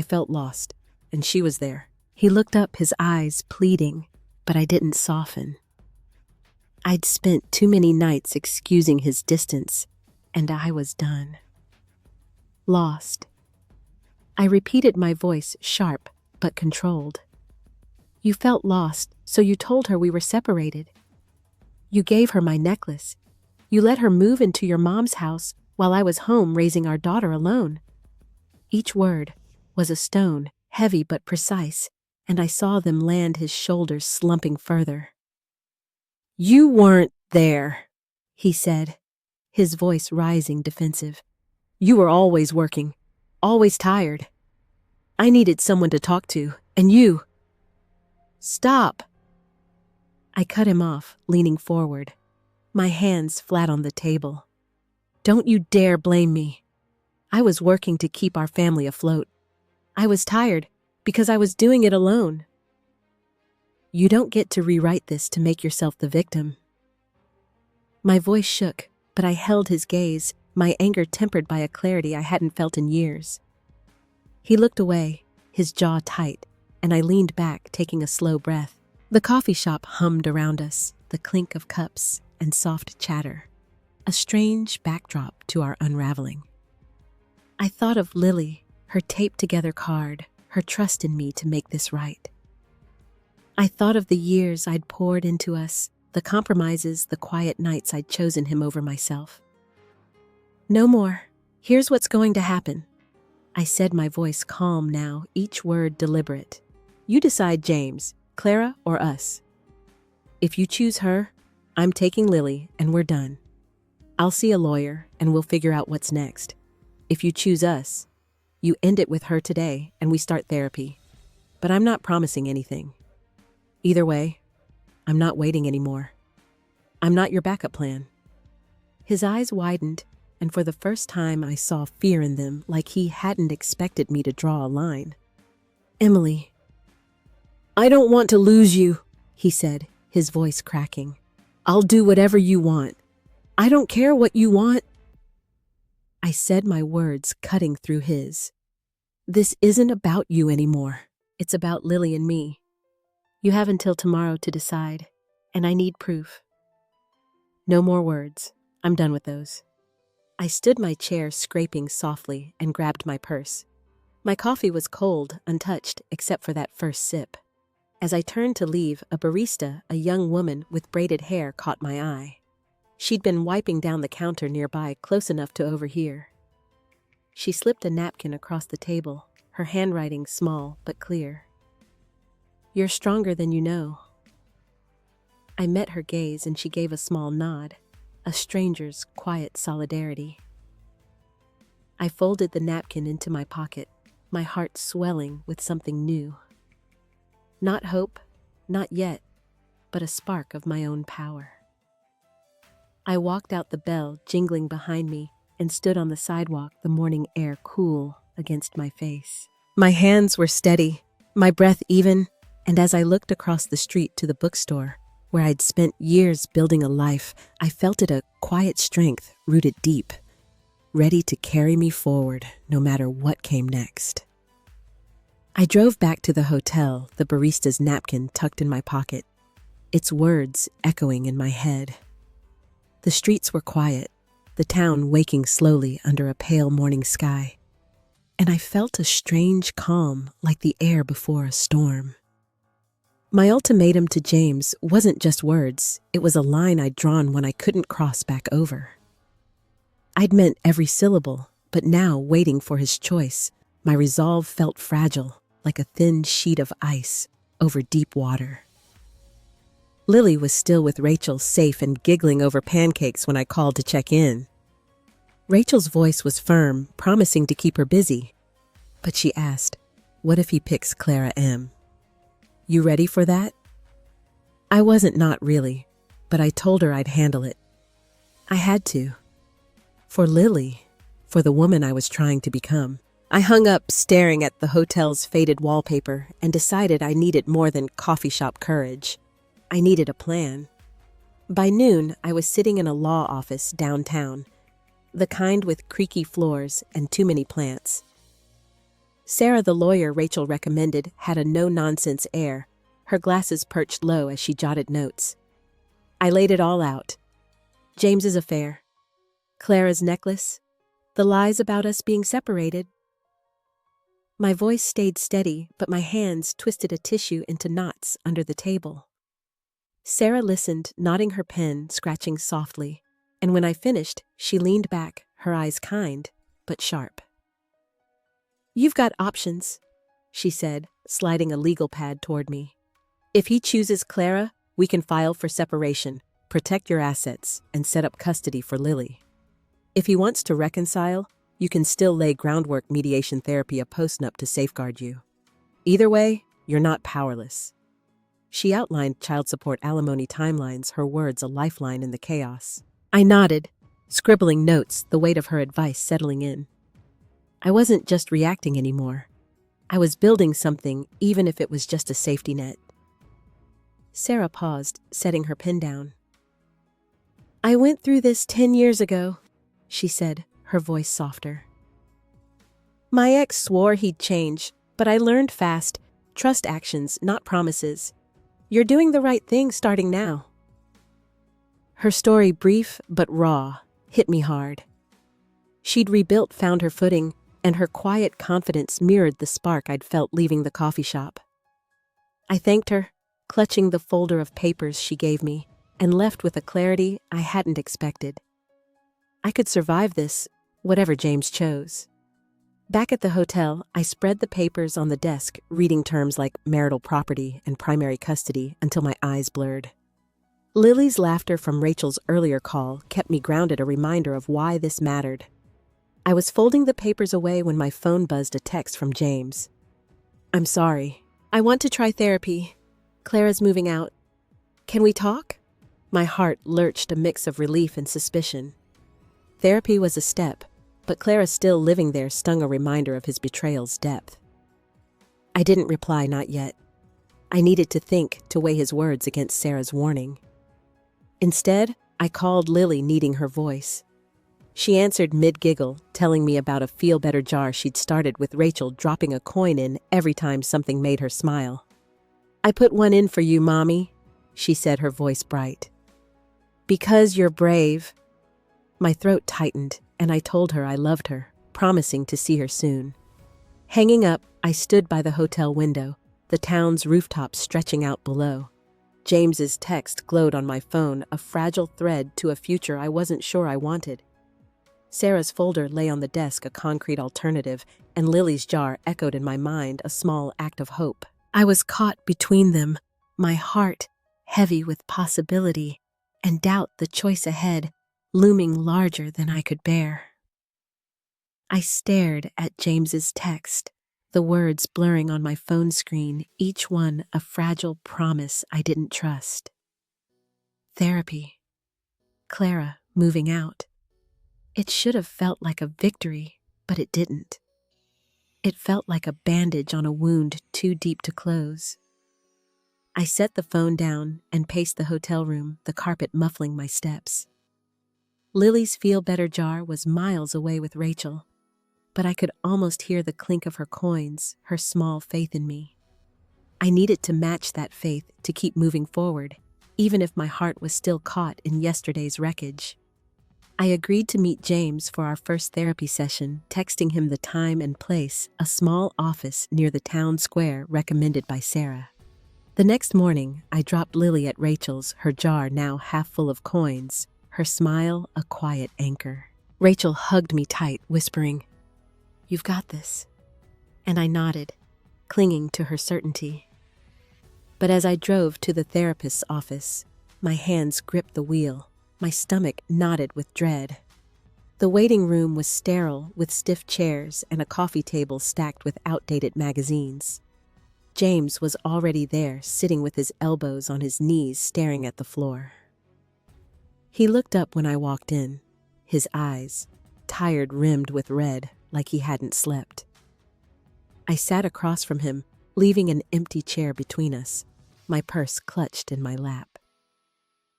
felt lost, and she was there. He looked up, his eyes pleading, but I didn't soften. I'd spent too many nights excusing his distance, and I was done. Lost. I repeated, my voice sharp but controlled. You felt lost, so you told her we were separated. You gave her my necklace. You let her move into your mom's house while I was home raising our daughter alone. Each word was a stone, heavy but precise, and I saw them land, his shoulders slumping further. You weren't there, he said, his voice rising defensive. You were always working, always tired. I needed someone to talk to, and you... Stop! I cut him off, leaning forward, my hands flat on the table. Don't you dare blame me. I was working to keep our family afloat. I was tired because I was doing it alone. You don't get to rewrite this to make yourself the victim. My voice shook, but I held his gaze, my anger tempered by a clarity I hadn't felt in years. He looked away, his jaw tight, and I leaned back, taking a slow breath. The coffee shop hummed around us, the clink of cups and soft chatter, a strange backdrop to our unraveling. I thought of Lily, her taped-together card, her trust in me to make this right. I thought of the years I'd poured into us, the compromises, the quiet nights I'd chosen him over myself. No more. Here's what's going to happen. I said, my voice calm now, each word deliberate. You decide, James, Clara or us. If you choose her, I'm taking Lily and we're done. I'll see a lawyer and we'll figure out what's next. If you choose us, you end it with her today and we start therapy. But I'm not promising anything. Either way, I'm not waiting anymore. I'm not your backup plan. His eyes widened, and for the first time I saw fear in them, like he hadn't expected me to draw a line. Emily. I don't want to lose you, he said, his voice cracking. I'll do whatever you want. I don't care what you want. I said, my words cutting through his. This isn't about you anymore. It's about Lily and me. You have until tomorrow to decide, and I need proof. No more words. I'm done with those. I stood my chair, scraping softly, and grabbed my purse. My coffee was cold, untouched, except for that first sip. As I turned to leave, a barista, a young woman with braided hair, caught my eye. She'd been wiping down the counter nearby, close enough to overhear. She slipped a napkin across the table, her handwriting small but clear. You're stronger than you know. I met her gaze and she gave a small nod, a stranger's quiet solidarity. I folded the napkin into my pocket, my heart swelling with something new. Not hope, not yet, but a spark of my own power. I walked out the bell, jingling behind me, and stood on the sidewalk, the morning air cool against my face. My hands were steady, my breath even, and as I looked across the street to the bookstore, where I'd spent years building a life, I felt it, a quiet strength rooted deep, ready to carry me forward no matter what came next. I drove back to the hotel, the barista's napkin tucked in my pocket, its words echoing in my head. The streets were quiet, the town waking slowly under a pale morning sky, and I felt a strange calm like the air before a storm. My ultimatum to James wasn't just words, it was a line I'd drawn when I couldn't cross back over. I'd meant every syllable, but now, waiting for his choice, my resolve felt fragile, like a thin sheet of ice over deep water. Lily was still with Rachel, safe and giggling over pancakes when I called to check in. Rachel's voice was firm, promising to keep her busy, but she asked, "What if he picks Clara M? You ready for that?" I wasn't, not really, but I told her I'd handle it. I had to. For Lily, for the woman I was trying to become. I hung up, staring at the hotel's faded wallpaper, and decided I needed more than coffee shop courage. I needed a plan. By noon, I was sitting in a law office downtown, the kind with creaky floors and too many plants. Sarah, the lawyer Rachel recommended, had a no-nonsense air, her glasses perched low as she jotted notes. I laid it all out. James's affair, Clara's necklace, the lies about us being separated. My voice stayed steady, but my hands twisted a tissue into knots under the table. Sarah listened, nodding her pen, scratching softly, and when I finished, she leaned back, her eyes kind, but sharp. "You've got options," she said, sliding a legal pad toward me. "If he chooses Clara, we can file for separation, protect your assets, and set up custody for Lily. If he wants to reconcile, you can still lay groundwork, mediation therapy, a postnup to safeguard you. Either way, you're not powerless." She outlined child support alimony timelines, her words a lifeline in the chaos. I nodded, scribbling notes, the weight of her advice settling in. I wasn't just reacting anymore. I was building something, even if it was just a safety net. Sarah paused, setting her pen down. I went through this 10 years ago, she said, her voice softer. My ex swore he'd change, but I learned fast. Trust actions, not promises. You're doing the right thing starting now. Her story, brief but raw, hit me hard. She'd rebuilt, found her footing, and her quiet confidence mirrored the spark I'd felt leaving the coffee shop. I thanked her, clutching the folder of papers she gave me, and left with a clarity I hadn't expected. I could survive this, whatever James chose. Back at the hotel, I spread the papers on the desk, reading terms like marital property and primary custody until my eyes blurred. Lily's laughter from Rachel's earlier call kept me grounded, a reminder of why this mattered. I was folding the papers away when my phone buzzed a text from James. I'm sorry. I want to try therapy. Clara's moving out. Can we talk? My heart lurched, a mix of relief and suspicion. Therapy was a step, but Clara still living there stung, a reminder of his betrayal's depth. I didn't reply, not yet. I needed to think, to weigh his words against Sarah's warning. Instead, I called Lily, needing her voice. She answered mid-giggle, telling me about a feel-better jar she'd started with Rachel dropping a coin in every time something made her smile. I put one in for you, Mommy, she said, her voice bright. Because you're brave. My throat tightened, and I told her I loved her, promising to see her soon. Hanging up, I stood by the hotel window, the town's rooftops stretching out below. James's text glowed on my phone, a fragile thread to a future I wasn't sure I wanted. Sarah's folder lay on the desk, a concrete alternative, and Lily's jar echoed in my mind, a small act of hope. I was caught between them, my heart heavy with possibility and doubt, the choice ahead looming larger than I could bear. I stared at James's text, the words blurring on my phone screen, each one a fragile promise I didn't trust. Therapy. Clara moving out. It should have felt like a victory, but it didn't. It felt like a bandage on a wound too deep to close. I set the phone down and paced the hotel room, the carpet muffling my steps. Lily's feel-better jar was miles away with Rachel, but I could almost hear the clink of her coins, her small faith in me. I needed to match that faith to keep moving forward, even if my heart was still caught in yesterday's wreckage. I agreed to meet James for our first therapy session, texting him the time and place, a small office near the town square recommended by Sarah. The next morning, I dropped Lily at Rachel's, her jar now half full of coins, her smile a quiet anchor. Rachel hugged me tight, whispering, "You've got this." And I nodded, clinging to her certainty. But as I drove to the therapist's office, my hands gripped the wheel. My stomach knotted with dread. The waiting room was sterile, with stiff chairs and a coffee table stacked with outdated magazines. James was already there, sitting with his elbows on his knees, staring at the floor. He looked up when I walked in, his eyes, tired, rimmed with red, like he hadn't slept. I sat across from him, leaving an empty chair between us, my purse clutched in my lap.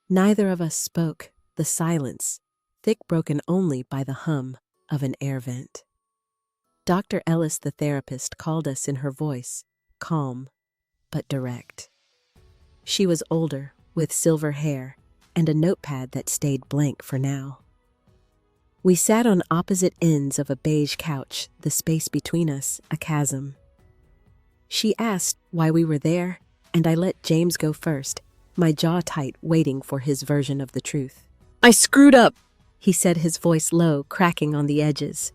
Neither of us spoke, the silence, thick, broken only by the hum of an air vent. Dr. Ellis, the therapist, called us in her voice, calm but direct. She was older, with silver hair, and a notepad that stayed blank for now. We sat on opposite ends of a beige couch, the space between us a chasm. She asked why we were there, and I let James go first, my jaw tight, waiting for his version of the truth. "I screwed up," he said, his voice low, cracking on the edges.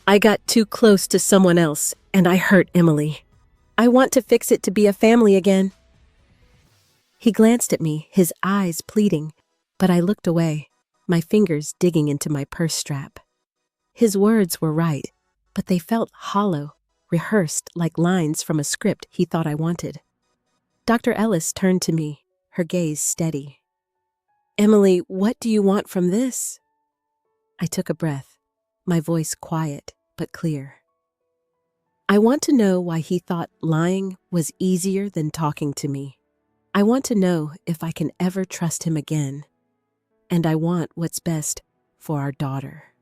"I got too close to someone else, and I hurt Emily. I want to fix it, to be a family again." He glanced at me, his eyes pleading, but I looked away, my fingers digging into my purse strap. His words were right, but they felt hollow, rehearsed like lines from a script he thought I wanted. Dr. Ellis turned to me, her gaze steady. "Emily, what do you want from this?" I took a breath, my voice quiet but clear. "I want to know why he thought lying was easier than talking to me. I want to know if I can ever trust him again." And I want what's best for our daughter."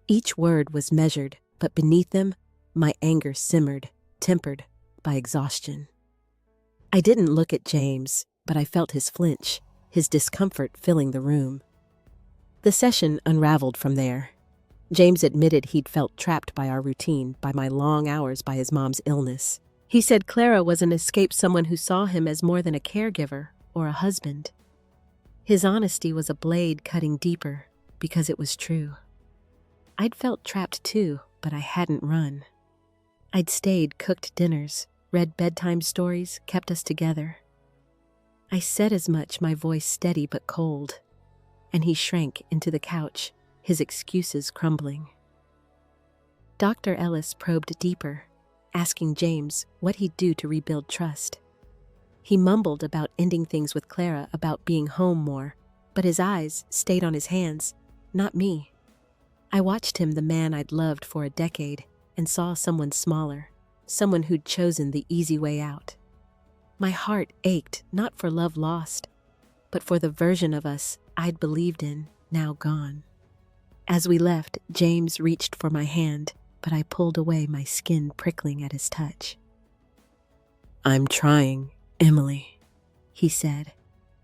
Each word was measured, but beneath them, my anger simmered, tempered by exhaustion. I didn't look at James, but I felt his flinch, his discomfort filling the room. The session unraveled from there. James admitted he'd felt trapped by our routine, by my long hours, by his mom's illness. He said Clara was an escaped someone who saw him as more than a caregiver or a husband. His honesty was a blade cutting deeper, because it was true. I'd felt trapped too, but I hadn't run. I'd stayed, cooked dinners, read bedtime stories, kept us together. I said as much, my voice steady but cold, and he shrank into the couch, his excuses crumbling. Dr. Ellis probed deeper, asking James what he'd do to rebuild trust. He mumbled about ending things with Clara, about being home more, but his eyes stayed on his hands, not me. I watched him, the man I'd loved for a decade, and saw someone smaller, someone who'd chosen the easy way out. My heart ached, not for love lost, but for the version of us I'd believed in, now gone. As we left, James reached for my hand, but I pulled away, my skin prickling at his touch. "I'm trying, Emily," he said,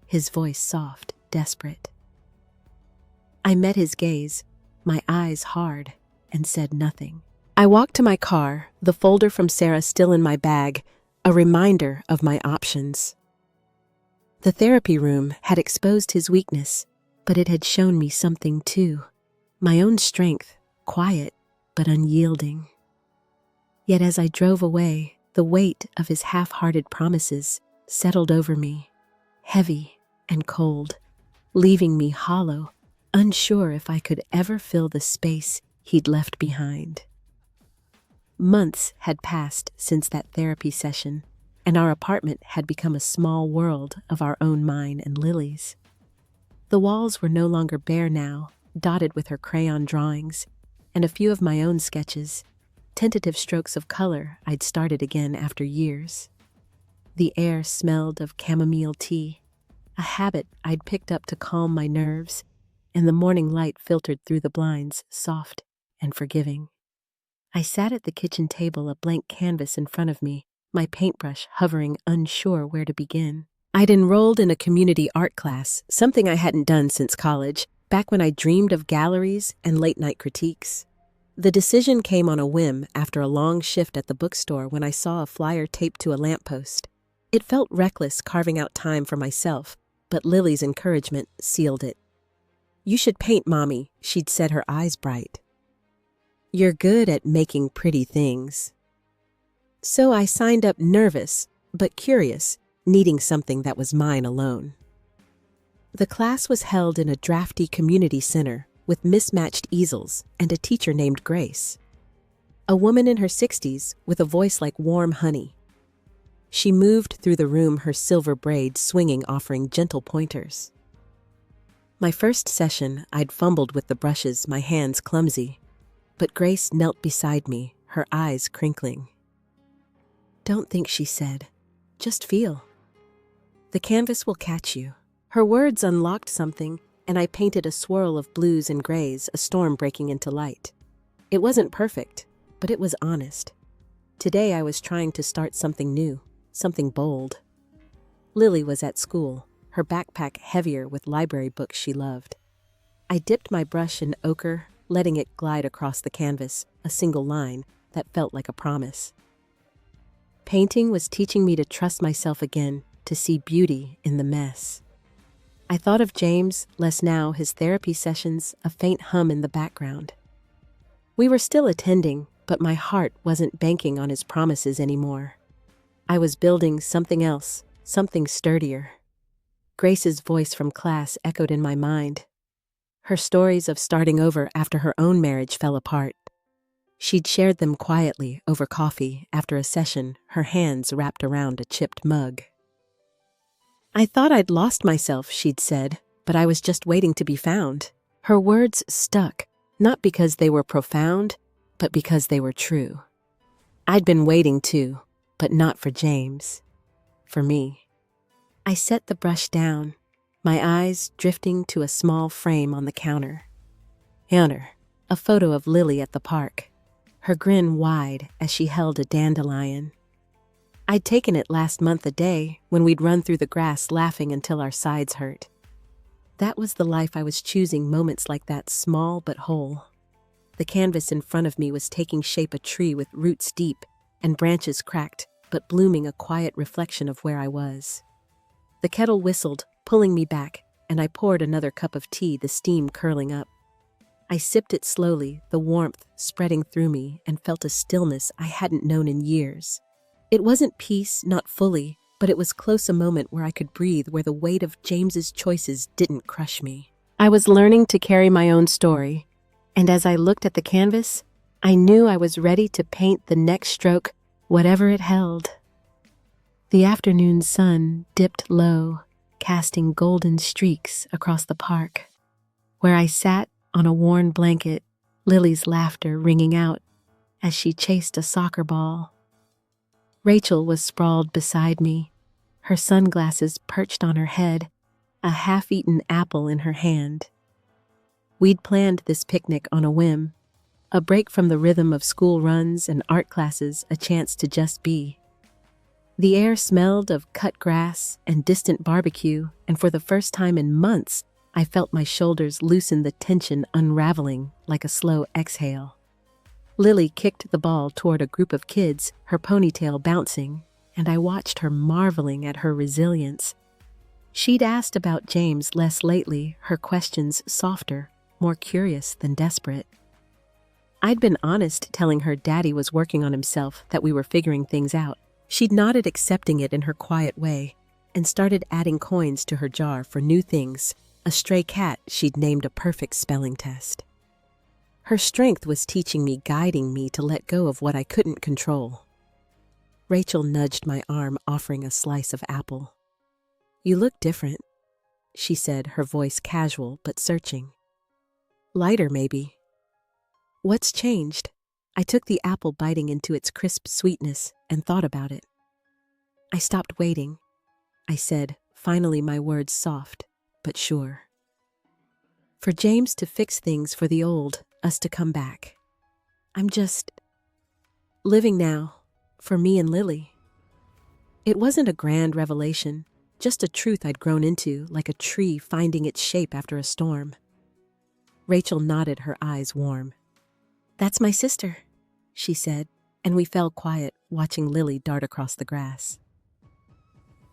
his voice soft, desperate. I met his gaze, my eyes hard, and said nothing. I walked to my car, the folder from Sarah still in my bag, a reminder of my options. The therapy room had exposed his weakness, but it had shown me something too. My own strength, quiet but unyielding. Yet as I drove away, the weight of his half-hearted promises settled over me, heavy and cold, leaving me hollow, unsure if I could ever fill the space he'd left behind. Months had passed since that therapy session, and our apartment had become a small world of our own, mine and Lily's. The walls were no longer bare now, dotted with her crayon drawings, and a few of my own sketches, tentative strokes of color I'd started again after years. The air smelled of chamomile tea, a habit I'd picked up to calm my nerves, and the morning light filtered through the blinds, soft and forgiving. I sat at the kitchen table, a blank canvas in front of me, my paintbrush hovering, unsure where to begin. I'd enrolled in a community art class, something I hadn't done since college, back when I dreamed of galleries and late-night critiques. The decision came on a whim after a long shift at the bookstore when I saw a flyer taped to a lamppost. It felt reckless carving out time for myself, but Lily's encouragement sealed it. "You should paint, Mommy," she'd said, her eyes bright. "You're good at making pretty things." So I signed up, nervous but curious, needing something that was mine alone. The class was held in a drafty community center with mismatched easels and a teacher named Grace, a woman in her 60s with a voice like warm honey. She moved through the room, her silver braids swinging, offering gentle pointers. My first session, I'd fumbled with the brushes, my hands clumsy, but Grace knelt beside me, her eyes crinkling. "Don't think," she said. "Just feel. The canvas will catch you." Her words unlocked something, and I painted a swirl of blues and grays, a storm breaking into light. It wasn't perfect, but it was honest. Today I was trying to start something new, something bold. Lily was at school, her backpack heavier with library books she loved. I dipped my brush in ochre, letting it glide across the canvas, a single line that felt like a promise. Painting was teaching me to trust myself again, to see beauty in the mess. I thought of James, less now, his therapy sessions, a faint hum in the background. We were still attending, but my heart wasn't banking on his promises anymore. I was building something else, something sturdier. Grace's voice from class echoed in my mind. Her stories of starting over after her own marriage fell apart. She'd shared them quietly over coffee after a session, her hands wrapped around a chipped mug. "I thought I'd lost myself," she'd said, "but I was just waiting to be found." Her words stuck, not because they were profound, but because they were true. I'd been waiting too, but not for James. For me. I set the brush down, my eyes drifting to a small frame on the counter. A photo of Lily at the park, her grin wide as she held a dandelion. I'd taken it last month a day when we'd run through the grass laughing until our sides hurt. That was the life I was choosing, moments like that, small but whole. The canvas in front of me was taking shape, a tree with roots deep and branches cracked, but blooming, a quiet reflection of where I was. The kettle whistled, pulling me back, and I poured another cup of tea, the steam curling up. I sipped it slowly, the warmth spreading through me, and felt a stillness I hadn't known in years. It wasn't peace, not fully, but it was close, a moment where I could breathe, where the weight of James's choices didn't crush me. I was learning to carry my own story, and as I looked at the canvas, I knew I was ready to paint the next stroke, whatever it held. The afternoon sun dipped low, casting golden streaks across the park. Where I sat on a worn blanket, Lily's laughter ringing out as she chased a soccer ball. Rachel was sprawled beside me, her sunglasses perched on her head, a half-eaten apple in her hand. We'd planned this picnic on a whim, a break from the rhythm of school runs and art classes, a chance to just be. The air smelled of cut grass and distant barbecue, and for the first time in months, I felt my shoulders loosen, the tension unraveling like a slow exhale. Lily kicked the ball toward a group of kids, her ponytail bouncing, and I watched her, marveling at her resilience. She'd asked about James less lately, her questions softer, more curious than desperate. I'd been honest, telling her Daddy was working on himself, that we were figuring things out. She'd nodded, accepting it in her quiet way, and started adding coins to her jar for new things, a stray cat she'd named a perfect spelling test. Her strength was teaching me, guiding me to let go of what I couldn't control. Rachel nudged my arm, offering a slice of apple. "You look different," she said, her voice casual but searching. "Lighter, maybe." "What's changed?" I took the apple, biting into its crisp sweetness, and thought about it. "I stopped waiting," I said, finally, my words soft but sure. "For James to fix things, for the old us to come back. I'm just living now, for me and Lily." It wasn't a grand revelation, just a truth I'd grown into, like a tree finding its shape after a storm. Rachel nodded, her eyes warm. "That's my sister," she said, and we fell quiet, watching Lily dart across the grass.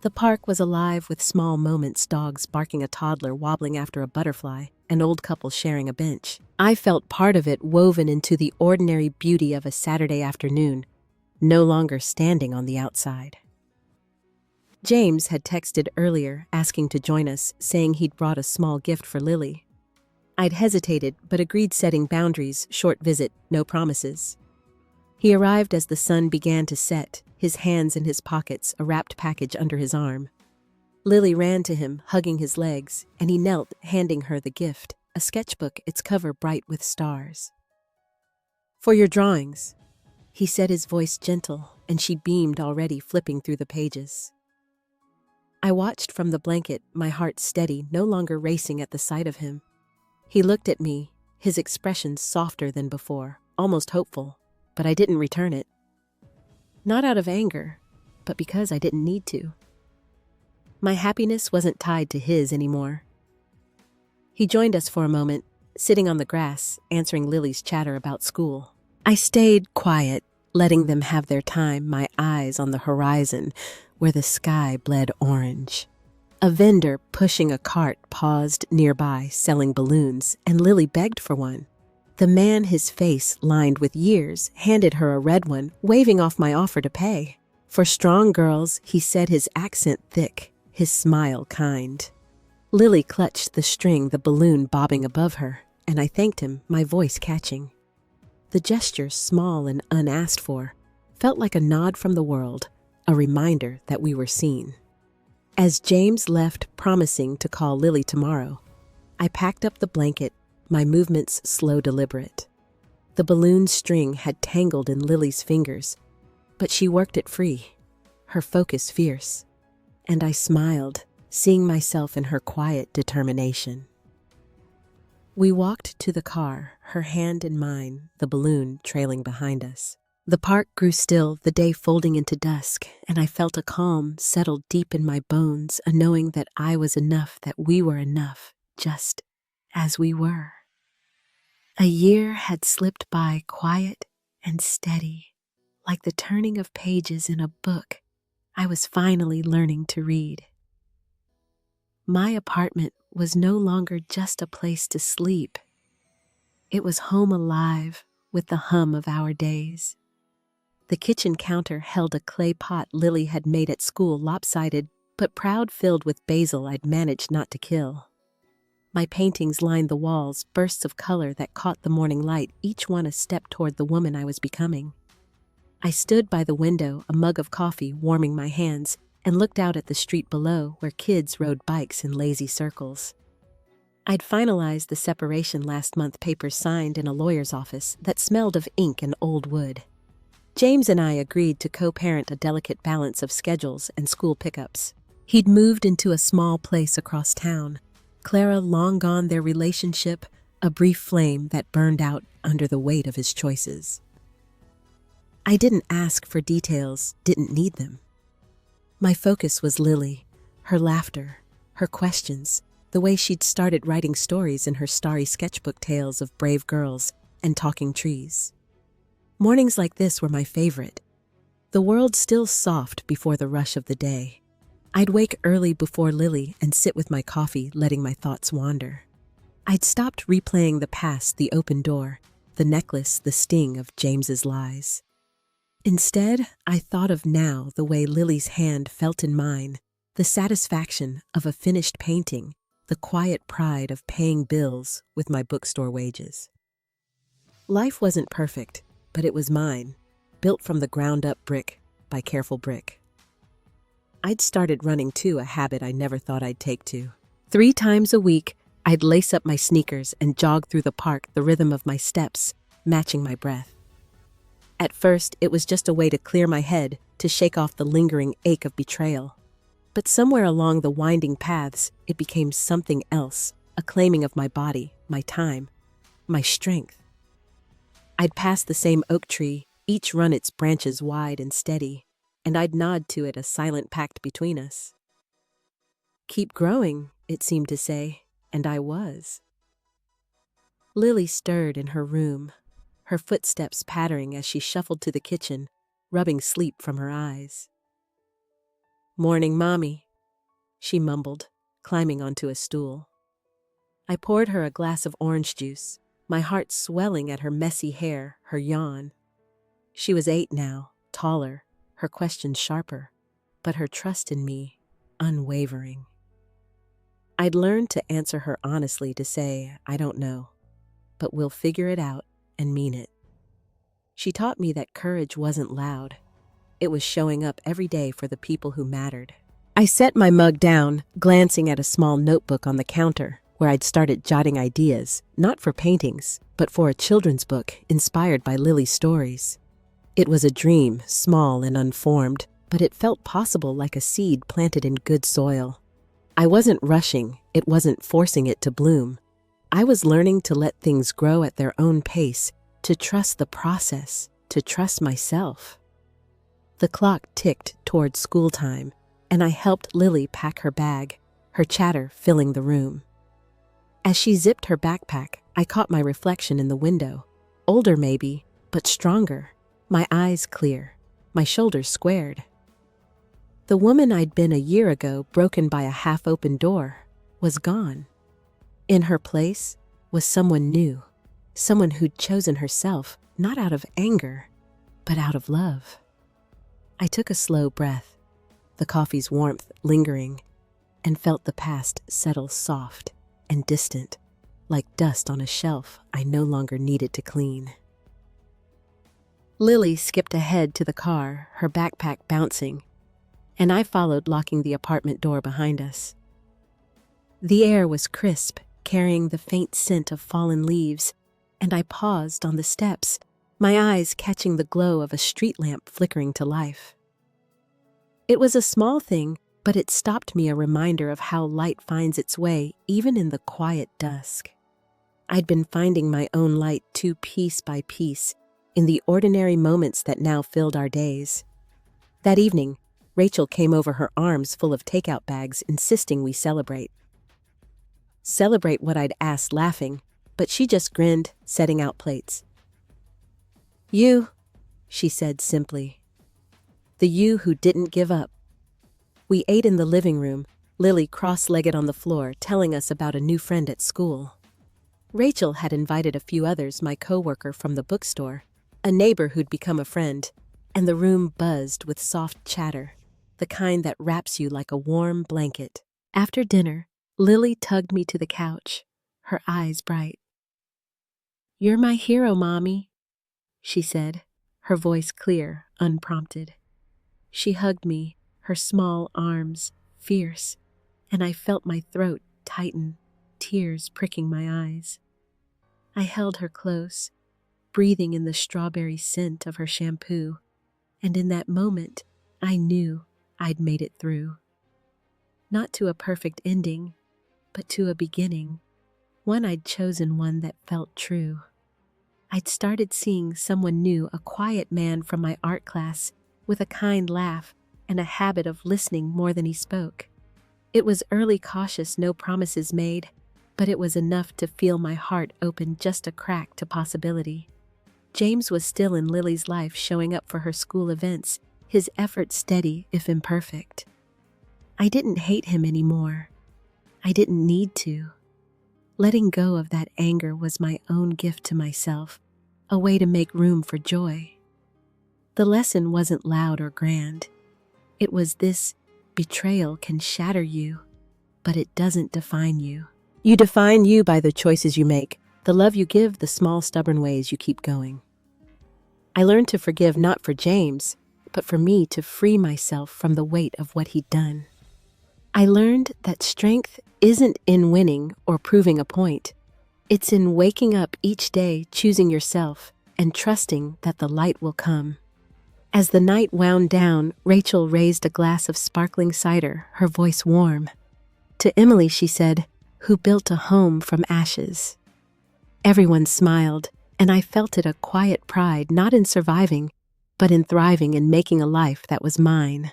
The park was alive with small moments, dogs barking, a toddler wobbling after a butterfly, an old couple sharing a bench. I felt part of it, woven into the ordinary beauty of a Saturday afternoon, no longer standing on the outside. James had texted earlier, asking to join us, saying he'd brought a small gift for Lily. I'd hesitated, but agreed, setting boundaries, short visit, no promises. He arrived as the sun began to set, his hands in his pockets, a wrapped package under his arm. Lily ran to him, hugging his legs, and he knelt, handing her the gift, a sketchbook, its cover bright with stars. "For your drawings," he said, his voice gentle, and she beamed, already flipping through the pages. I watched from the blanket, my heart steady, no longer racing at the sight of him. He looked at me, his expression softer than before, almost hopeful, but I didn't return it. Not out of anger, but because I didn't need to. My happiness wasn't tied to his anymore. He joined us for a moment, sitting on the grass, answering Lily's chatter about school. I stayed quiet, letting them have their time, my eyes on the horizon, where the sky bled orange. A vendor pushing a cart paused nearby, selling balloons, and Lily begged for one. The man, his face lined with years, handed her a red one, waving off my offer to pay. "For strong girls," he said, his accent thick, his smile kind. Lily clutched the string, the balloon bobbing above her, and I thanked him, my voice catching. The gesture, small and unasked for, felt like a nod from the world, a reminder that we were seen. As James left, promising to call Lily tomorrow, I packed up the blanket, my movements slow, deliberate. The balloon string had tangled in Lily's fingers, but she worked it free, her focus fierce. And I smiled, seeing myself in her quiet determination. We walked to the car, her hand in mine, the balloon trailing behind us. The park grew still, the day folding into dusk, and I felt a calm settle deep in my bones, a knowing that I was enough, that we were enough, just as we were. A year had slipped by quiet and steady, like the turning of pages in a book I was finally learning to read. My apartment was no longer just a place to sleep. It was home alive with the hum of our days. The kitchen counter held a clay pot Lily had made at school, lopsided but proud, filled with basil I'd managed not to kill. My paintings lined the walls, bursts of color that caught the morning light, each one a step toward the woman I was becoming. I stood by the window, a mug of coffee warming my hands, and looked out at the street below where kids rode bikes in lazy circles. I'd finalized the separation last month, papers signed in a lawyer's office that smelled of ink and old wood. James and I agreed to co-parent a delicate balance of schedules and school pickups. He'd moved into a small place across town. Clara long gone, their relationship a brief flame that burned out under the weight of his choices. I didn't ask for details, didn't need them. My focus was Lily, her laughter, her questions, the way she'd started writing stories in her starry sketchbook, tales of brave girls and talking trees. Mornings like this were my favorite. The world still soft before the rush of the day. I'd wake early before Lily and sit with my coffee, letting my thoughts wander. I'd stopped replaying the past, the open door, the necklace, the sting of James's lies. Instead, I thought of now, the way Lily's hand felt in mine, the satisfaction of a finished painting, the quiet pride of paying bills with my bookstore wages. Life wasn't perfect, but it was mine, built from the ground up, brick by careful brick. I'd started running too, a habit I never thought I'd take to. 3 times a week, I'd lace up my sneakers and jog through the park, the rhythm of my steps matching my breath. At first, it was just a way to clear my head, to shake off the lingering ache of betrayal. But somewhere along the winding paths, it became something else, a claiming of my body, my time, my strength. I'd pass the same oak tree, each run its branches wide and steady, and I'd nod to it, a silent pact between us. Keep growing, it seemed to say, and I was. Lily stirred in her room, her footsteps pattering as she shuffled to the kitchen, rubbing sleep from her eyes. "Morning, Mommy," she mumbled, climbing onto a stool. I poured her a glass of orange juice, my heart swelling at her messy hair, her yawn. She was 8 now, taller, her questions sharper, but her trust in me unwavering. I'd learned to answer her honestly, to say, "I don't know, but we'll figure it out," and mean it. She taught me that courage wasn't loud. It was showing up every day for the people who mattered. I set my mug down, glancing at a small notebook on the counter where I'd started jotting ideas, not for paintings, but for a children's book inspired by Lily's stories. It was a dream, small and unformed, but it felt possible, like a seed planted in good soil. I wasn't rushing, it wasn't forcing it to bloom. I was learning to let things grow at their own pace, to trust the process, to trust myself. The clock ticked toward school time, and I helped Lily pack her bag, her chatter filling the room. As she zipped her backpack, I caught my reflection in the window. Older maybe, but stronger, my eyes clear, my shoulders squared. The woman I'd been a year ago, broken by a half-open door, was gone. In her place was someone new, someone who'd chosen herself, not out of anger, but out of love. I took a slow breath, the coffee's warmth lingering, and felt the past settle soft and distant, like dust on a shelf I no longer needed to clean. Lily skipped ahead to the car, her backpack bouncing, and I followed, locking the apartment door behind us. The air was crisp, carrying the faint scent of fallen leaves, and I paused on the steps, my eyes catching the glow of a street lamp flickering to life. It was a small thing, but it stopped me a reminder of how light finds its way even in the quiet dusk. I'd been finding my own light too piece by piece in the ordinary moments that now filled our days. That evening, Rachel came over, her arms full of takeout bags, insisting we celebrate. Celebrate what I'd asked, laughing, but she just grinned, setting out plates. You, she said simply. The you who didn't give up. We ate in the living room, Lily cross-legged on the floor, telling us about a new friend at school. Rachel had invited a few others, my coworker from the bookstore, a neighbor who'd become a friend, and the room buzzed with soft chatter, the kind that wraps you like a warm blanket. After dinner, Lily tugged me to the couch, her eyes bright. "You're my hero, Mommy," she said, her voice clear, unprompted. She hugged me, her small arms fierce, and I felt my throat tighten, tears pricking my eyes. I held her close, breathing in the strawberry scent of her shampoo, and in that moment, I knew I'd made it through. Not to a perfect ending, but to a beginning, one I'd chosen, one that felt true. I'd started seeing someone new, a quiet man from my art class, with a kind laugh and a habit of listening more than he spoke. It was early, cautious, no promises made, but it was enough to feel my heart open just a crack to possibility. James was still in Lily's life, showing up for her school events, his effort steady if imperfect. I didn't hate him anymore. I didn't need to. Letting go of that anger was my own gift to myself, a way to make room for joy. The lesson wasn't loud or grand. It was this: betrayal can shatter you, but it doesn't define you. You define you by the choices you make, the love you give, the small stubborn ways you keep going. I learned to forgive, not for James, but for me, to free myself from the weight of what he'd done. I learned that strength isn't in winning or proving a point. It's in waking up each day, choosing yourself, and trusting that the light will come. As the night wound down, Rachel raised a glass of sparkling cider, her voice warm. To Emily, she said, who built a home from ashes. Everyone smiled, and I felt it, a quiet pride, not in surviving, but in thriving and making a life that was mine.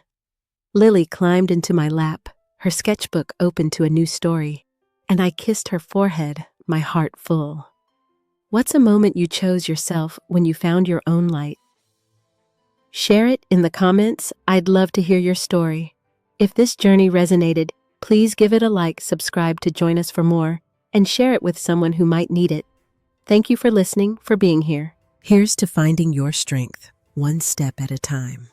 Lily climbed into my lap, her sketchbook open to a new story, and I kissed her forehead, my heart full. What's a moment you chose yourself when you found your own light? Share it in the comments. I'd love to hear your story. If this journey resonated, please give it a like, subscribe to join us for more, and share it with someone who might need it. Thank you for listening, for being here. Here's to finding your strength, one step at a time.